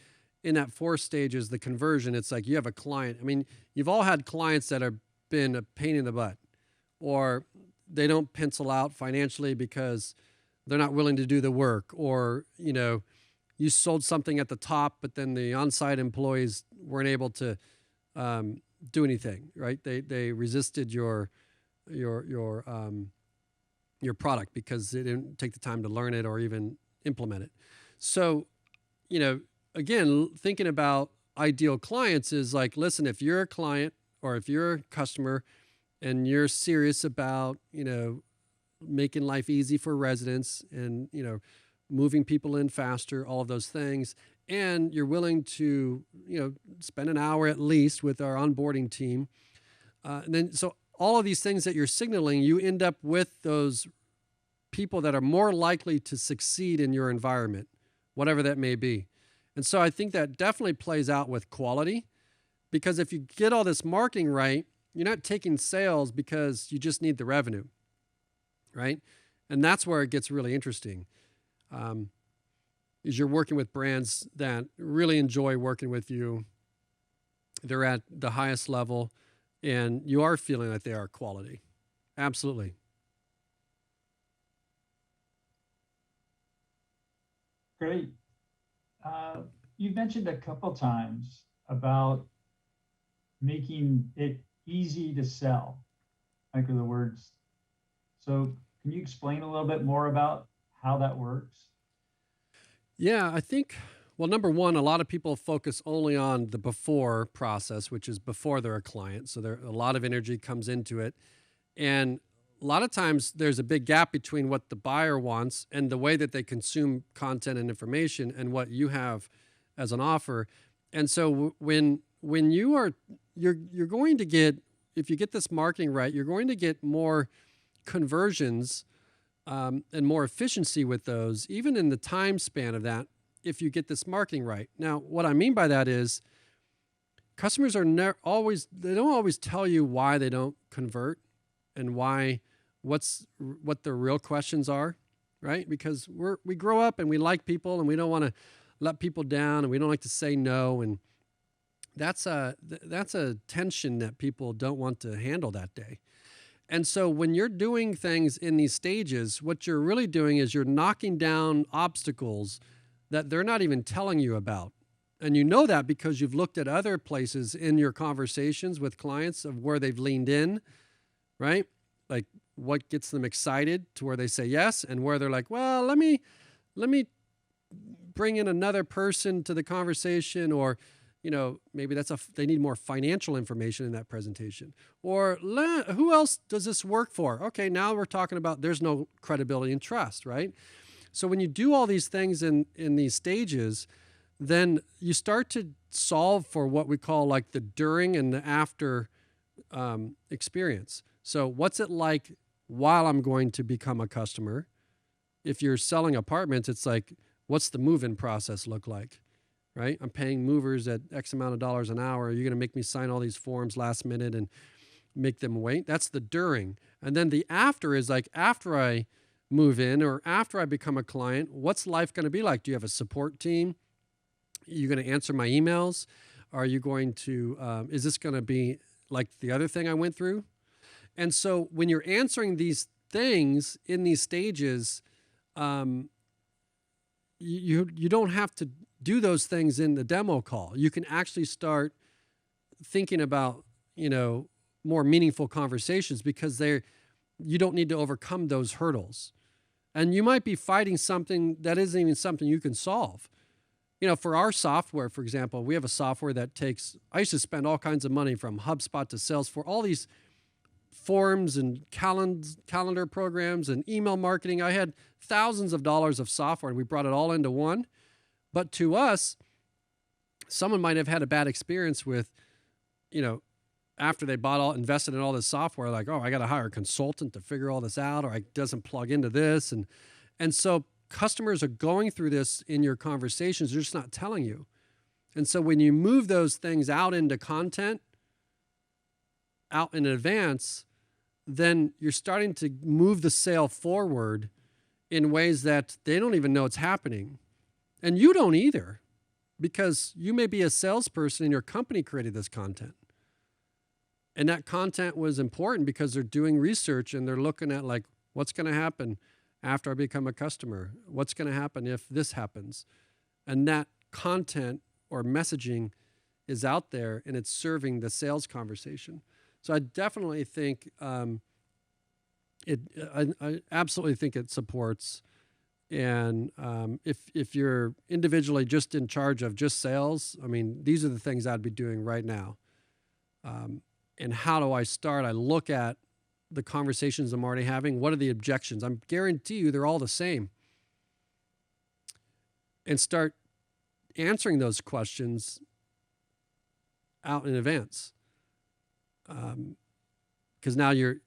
in that 4th stage is the conversion. It's like you have a client. I mean, you've all had clients that have been a pain in the butt, or they don't pencil out financially because they're not willing to do the work, or you sold something at the top, but then the on-site employees weren't able to do anything, right? They resisted your product because they didn't take the time to learn it or even implement it. So, again, thinking about ideal clients is like, listen, if you're a client or if you're a customer and you're serious about, making life easy for residents and, moving people in faster, all of those things, and you're willing to, spend an hour at least with our onboarding team, and then so all of these things that you're signaling, you end up with those people that are more likely to succeed in your environment, whatever that may be. And so I think that definitely plays out with quality, because if you get all this marketing right, you're not taking sales because you just need the revenue, right? And that's where it gets really interesting. Um, is you're working with brands that really enjoy working with you. They're at the highest level, and you are feeling like they are quality. Absolutely. Great. You mentioned a couple times about making it easy to sell. I think are the words. So can you explain a little bit more about how that works? Yeah, I think, well, number one, a lot of people focus only on the before process, which is before they're a client. So there a lot of energy comes into it. And a lot of times there's a big gap between what the buyer wants and the way that they consume content and information and what you have as an offer. And so when you are you're going to get, if you get this marketing right, you're going to get more conversions, and more efficiency with those, even in the time span of that, if you get this marketing right. Now, what I mean by that is customers are never always, they don't always tell you why they don't convert and what their real questions are, right? Because we grow up and we like people and we don't want to let people down and we don't like to say no, and that's a tension that people don't want to handle that day. And so when you're doing things in these stages, what you're really doing is you're knocking down obstacles that they're not even telling you about. And you know that because you've looked at other places in your conversations with clients of where they've leaned in, right? Like what gets them excited to where they say yes, and where they're like, well, let me bring in another person to the conversation, or maybe they need more financial information in that presentation, or who else does this work for? Okay, now we're talking about there's no credibility and trust, right? So when you do all these things in these stages, then you start to solve for what we call like the during and the after experience. So what's it like while I'm going to become a customer? If you're selling apartments, it's like, what's the move-in process look like? Right? I'm paying movers at X amount of dollars an hour. You're going to make me sign all these forms last minute and make them wait. That's the during. And then the after is like after I move in or after I become a client, what's life going to be like? Do you have a support team? Are you going to answer my emails? Are you going to, is this going to be like the other thing I went through? And so when you're answering these things in these stages, um, you don't have to do those things in the demo call. You can actually start thinking about, more meaningful conversations because you don't need to overcome those hurdles. And you might be fighting something that isn't even something you can solve. For our software, for example, we have a software that I used to spend all kinds of money from HubSpot to Salesforce, all these forms and calendar programs and email marketing. I had thousands of dollars of software and we brought it all into one. But to us, someone might have had a bad experience with, after they invested in all this software, like, oh, I got to hire a consultant to figure all this out, or it doesn't plug into this. And so customers are going through this in your conversations. They're just not telling you. And so when you move those things out into content, out in advance, then you're starting to move the sale forward in ways that they don't even know it's happening. And you don't either, because you may be a salesperson and your company created this content. And that content was important because they're doing research and they're looking at like, what's going to happen after I become a customer? What's going to happen if this happens? And that content or messaging is out there and it's serving the sales conversation. So I definitely think I absolutely think it supports. And if you're individually just in charge of just sales, I mean, these are the things I'd be doing right now. And how do I start? I look at the conversations I'm already having. What are the objections? I guarantee you they're all the same. And start answering those questions out in advance. Because now you're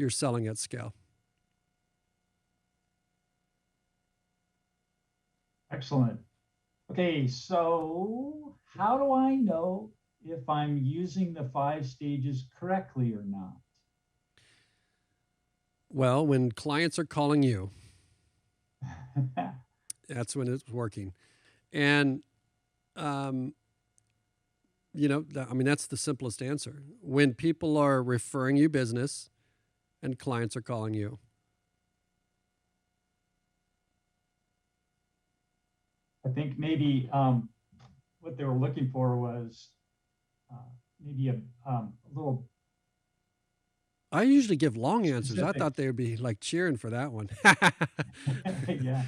selling at scale. Excellent. Okay, so how do I know if I'm using the 5 stages correctly or not? Well, when clients are calling you, that's when it's working. And, um, I mean, that's the simplest answer. When people are referring you business and clients are calling you. I think maybe what they were looking for was uh, maybe a little I usually give long answers. I specific. thought they would be like cheering for that one. Yeah,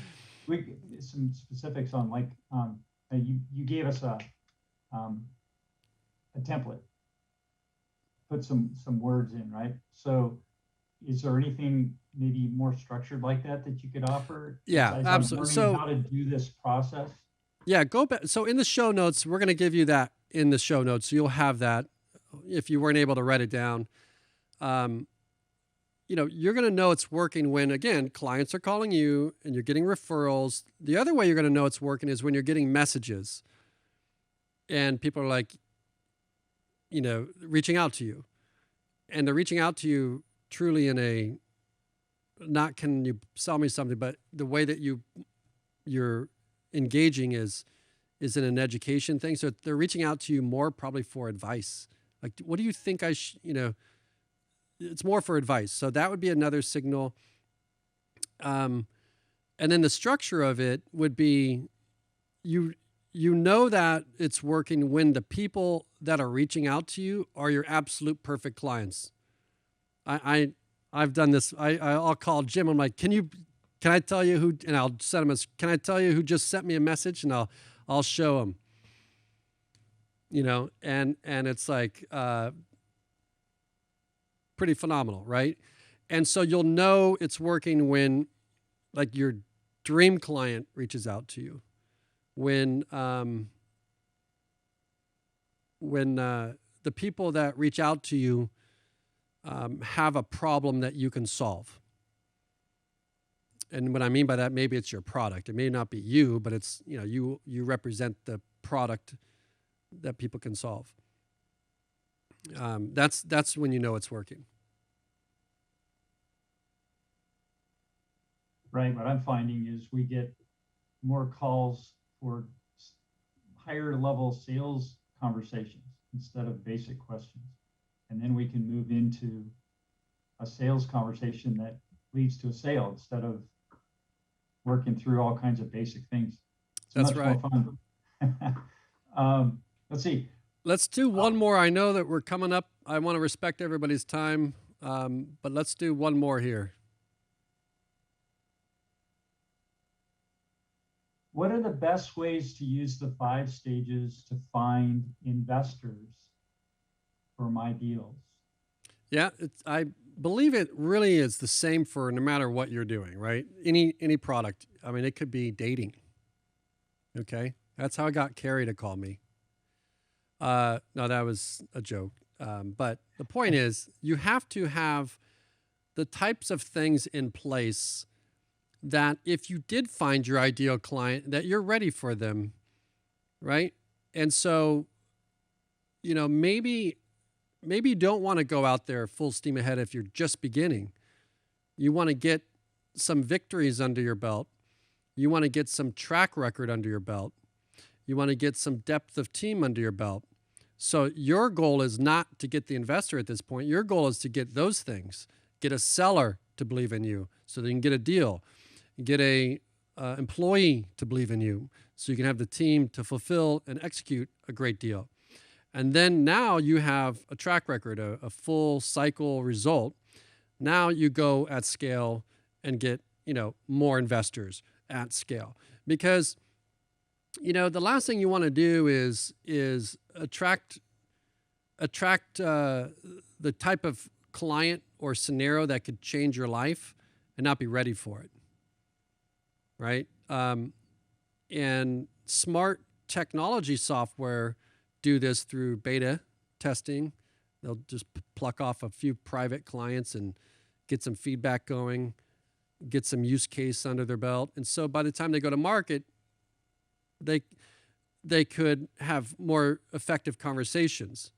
we some specifics on like you gave us um, a template, put some words in, right? So is there anything maybe more structured like that that you could offer Yeah, as I'm absolutely. learning So, how to do this process? yeah, go back. So, in the show notes, we're going to give you that in the show notes. So you'll have that if you weren't able to write it down. Um, you're going to know it's working when, again, clients are calling you and you're getting referrals. The other way you're going to know it's working is when you're getting messages and people are like, reaching out to you. And they're reaching out to you truly in a, not can you sell me something, but the way that you're engaging is in an education thing. So they're reaching out to you more probably for advice. Like, what do you think it's more for advice. So that would be another signal. And then the structure of it would be you you know that it's working when the people that are reaching out to you are your absolute perfect clients. I've done this. I'll call Jim. I'm like, can I tell you who? And I'll send him can I tell you who just sent me a message? And I'll show him. And it's like pretty phenomenal, right? And so you'll know it's working when like your dream client reaches out to you, when the people that reach out to you have a problem that you can solve. And what I mean by that, maybe it's your product. It may not be you, but it's you represent the product that people can solve. That's when you know it's working. Right. What I'm finding is we get more calls for higher level sales conversations instead of basic questions. And then we can move into a sales conversation that leads to a sale instead of working through all kinds of basic things. It's That's much more right. fun. Let's see. Let's do one more. I know that we're coming up. I want to respect everybody's time, but let's do one more here. What are the best ways to use the 5 stages to find investors for my deals? Yeah, I believe it really is the same for no matter what you're doing, right? Any product. I mean, it could be dating. Okay, that's how I got Carrie to call me. No, that was a joke. But the point is, you have to have the types of things in place that if you did find your ideal client, that you're ready for them, right? And so, maybe you don't want to go out there full steam ahead if you're just beginning. You want to get some victories under your belt. You want to get some track record under your belt. You want to get some depth of team under your belt. So your goal is not to get the investor at this point. Your goal is to get those things. Get a seller to believe in you so they can get a deal. Get a employee to believe in you so you can have the team to fulfill and execute a great deal. And then now you have a track record, a full cycle result. Now you go at scale and get, more investors at scale. Because, the last thing you want to do is attract the type of client or scenario that could change your life and not be ready for it. Right? And smart technology software do this through beta testing. They'll just pluck off a few private clients and get some feedback going, get some use case under their belt. And so by the time they go to market, they could have more effective conversations.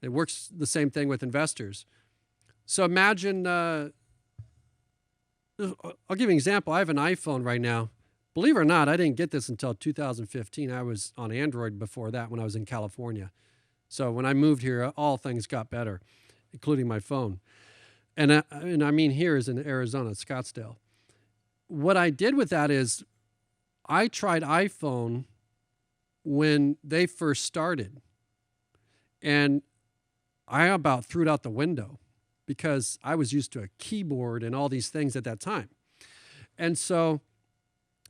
It works the same thing with investors. So imagine I'll give you an example. I have an iPhone right now. Believe it or not, I didn't get this until 2015. I was on Android before that when I was in California. So when I moved here, all things got better, including my phone. And I mean here is in Arizona, Scottsdale. What I did with that is I tried iPhone when they first started. And I about threw it out the window because I was used to a keyboard and all these things at that time. And so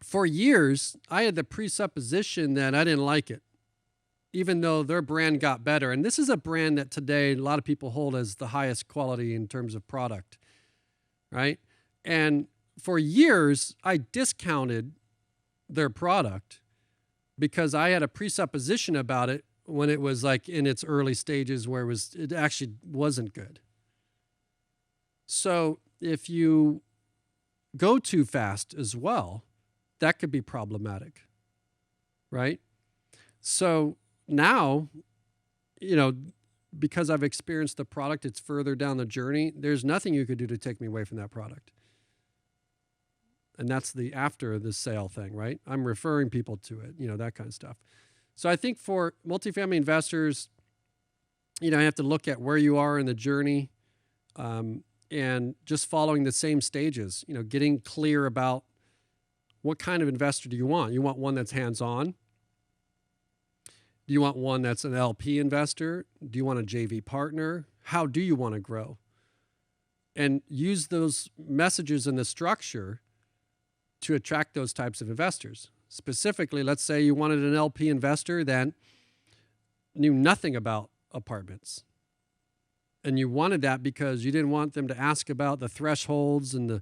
for years, I had the presupposition that I didn't like it, even though their brand got better. And this is a brand that today a lot of people hold as the highest quality in terms of product, right? And for years, I discounted their product because I had a presupposition about it when it was like in its early stages where it actually wasn't good. So if you go too fast as well, that could be problematic, right? So now, because I've experienced the product, it's further down the journey. There's nothing you could do to take me away from that product. And that's the after the sale thing, right? I'm referring people to it, that kind of stuff. So I think for multifamily investors, you have to look at where you are in the journey, and just following the same stages, getting clear about what kind of investor do you want? You want one that's hands-on? Do you want one that's an LP investor? Do you want a JV partner? How do you want to grow? And use those messages in the structure to attract those types of investors. Specifically, let's say you wanted an LP investor that knew nothing about apartments. And you wanted that because you didn't want them to ask about the thresholds and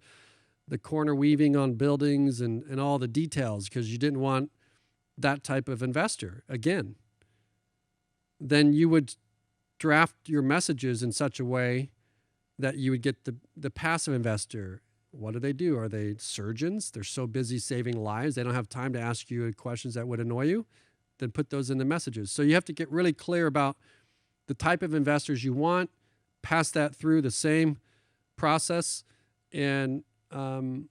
the corner weaving on buildings and all the details because you didn't want that type of investor. Again, then you would draft your messages in such a way that you would get the passive investor. What do? Are they surgeons? They're so busy saving lives, they don't have time to ask you questions that would annoy you. Then put those in the messages. So you have to get really clear about the type of investors you want, pass that through the same process, and it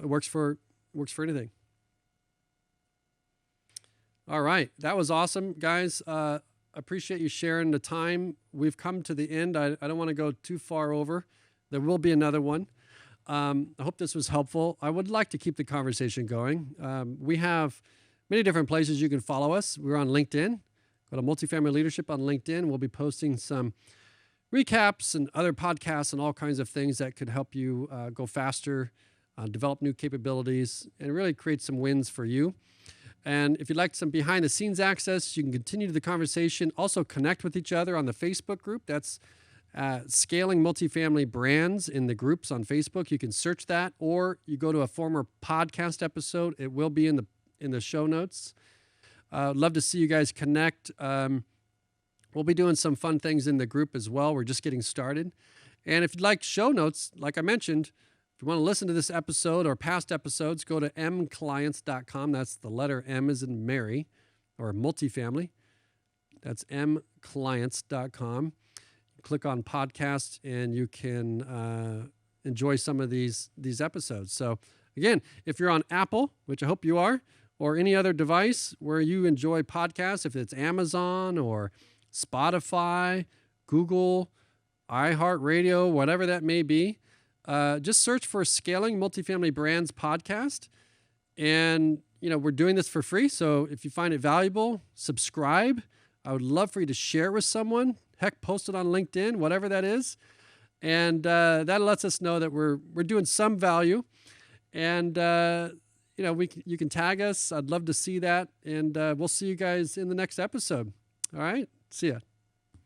works for anything. All right, that was awesome, guys. Appreciate you sharing the time. We've come to the end. I don't want to go too far over. There will be another one. I hope this was helpful. I would like to keep the conversation going. We have many different places you can follow us. We're on LinkedIn. Go to Multifamily Leadership on LinkedIn. We'll be posting some recaps and other podcasts and all kinds of things that could help you go faster, develop new capabilities, and really create some wins for you. And if you'd like some behind-the-scenes access, you can continue the conversation. Also connect with each other on the Facebook group. That's Scaling Multifamily Brands in the groups on Facebook. You can search that, or you go to a former podcast episode. It will be in the show notes. Love to see you guys connect. We'll be doing some fun things in the group as well. We're just getting started. And if you'd like show notes, like I mentioned, if you want to listen to this episode or past episodes, go to mclients.com. That's the letter M as in Mary, or multifamily. That's mclients.com. Click on podcast, and you can enjoy some of these episodes. So again, if you're on Apple, which I hope you are, or any other device where you enjoy podcasts, if it's Amazon or Spotify, Google, iHeartRadio, whatever that may be, just search for Scaling Multifamily Brands podcast. And, we're doing this for free. So if you find it valuable, subscribe. I would love for you to share with someone. Heck, post it on LinkedIn, whatever that is. And that lets us know that we're doing some value. And, you can tag us. I'd love to see that. And we'll see you guys in the next episode. All right. See ya.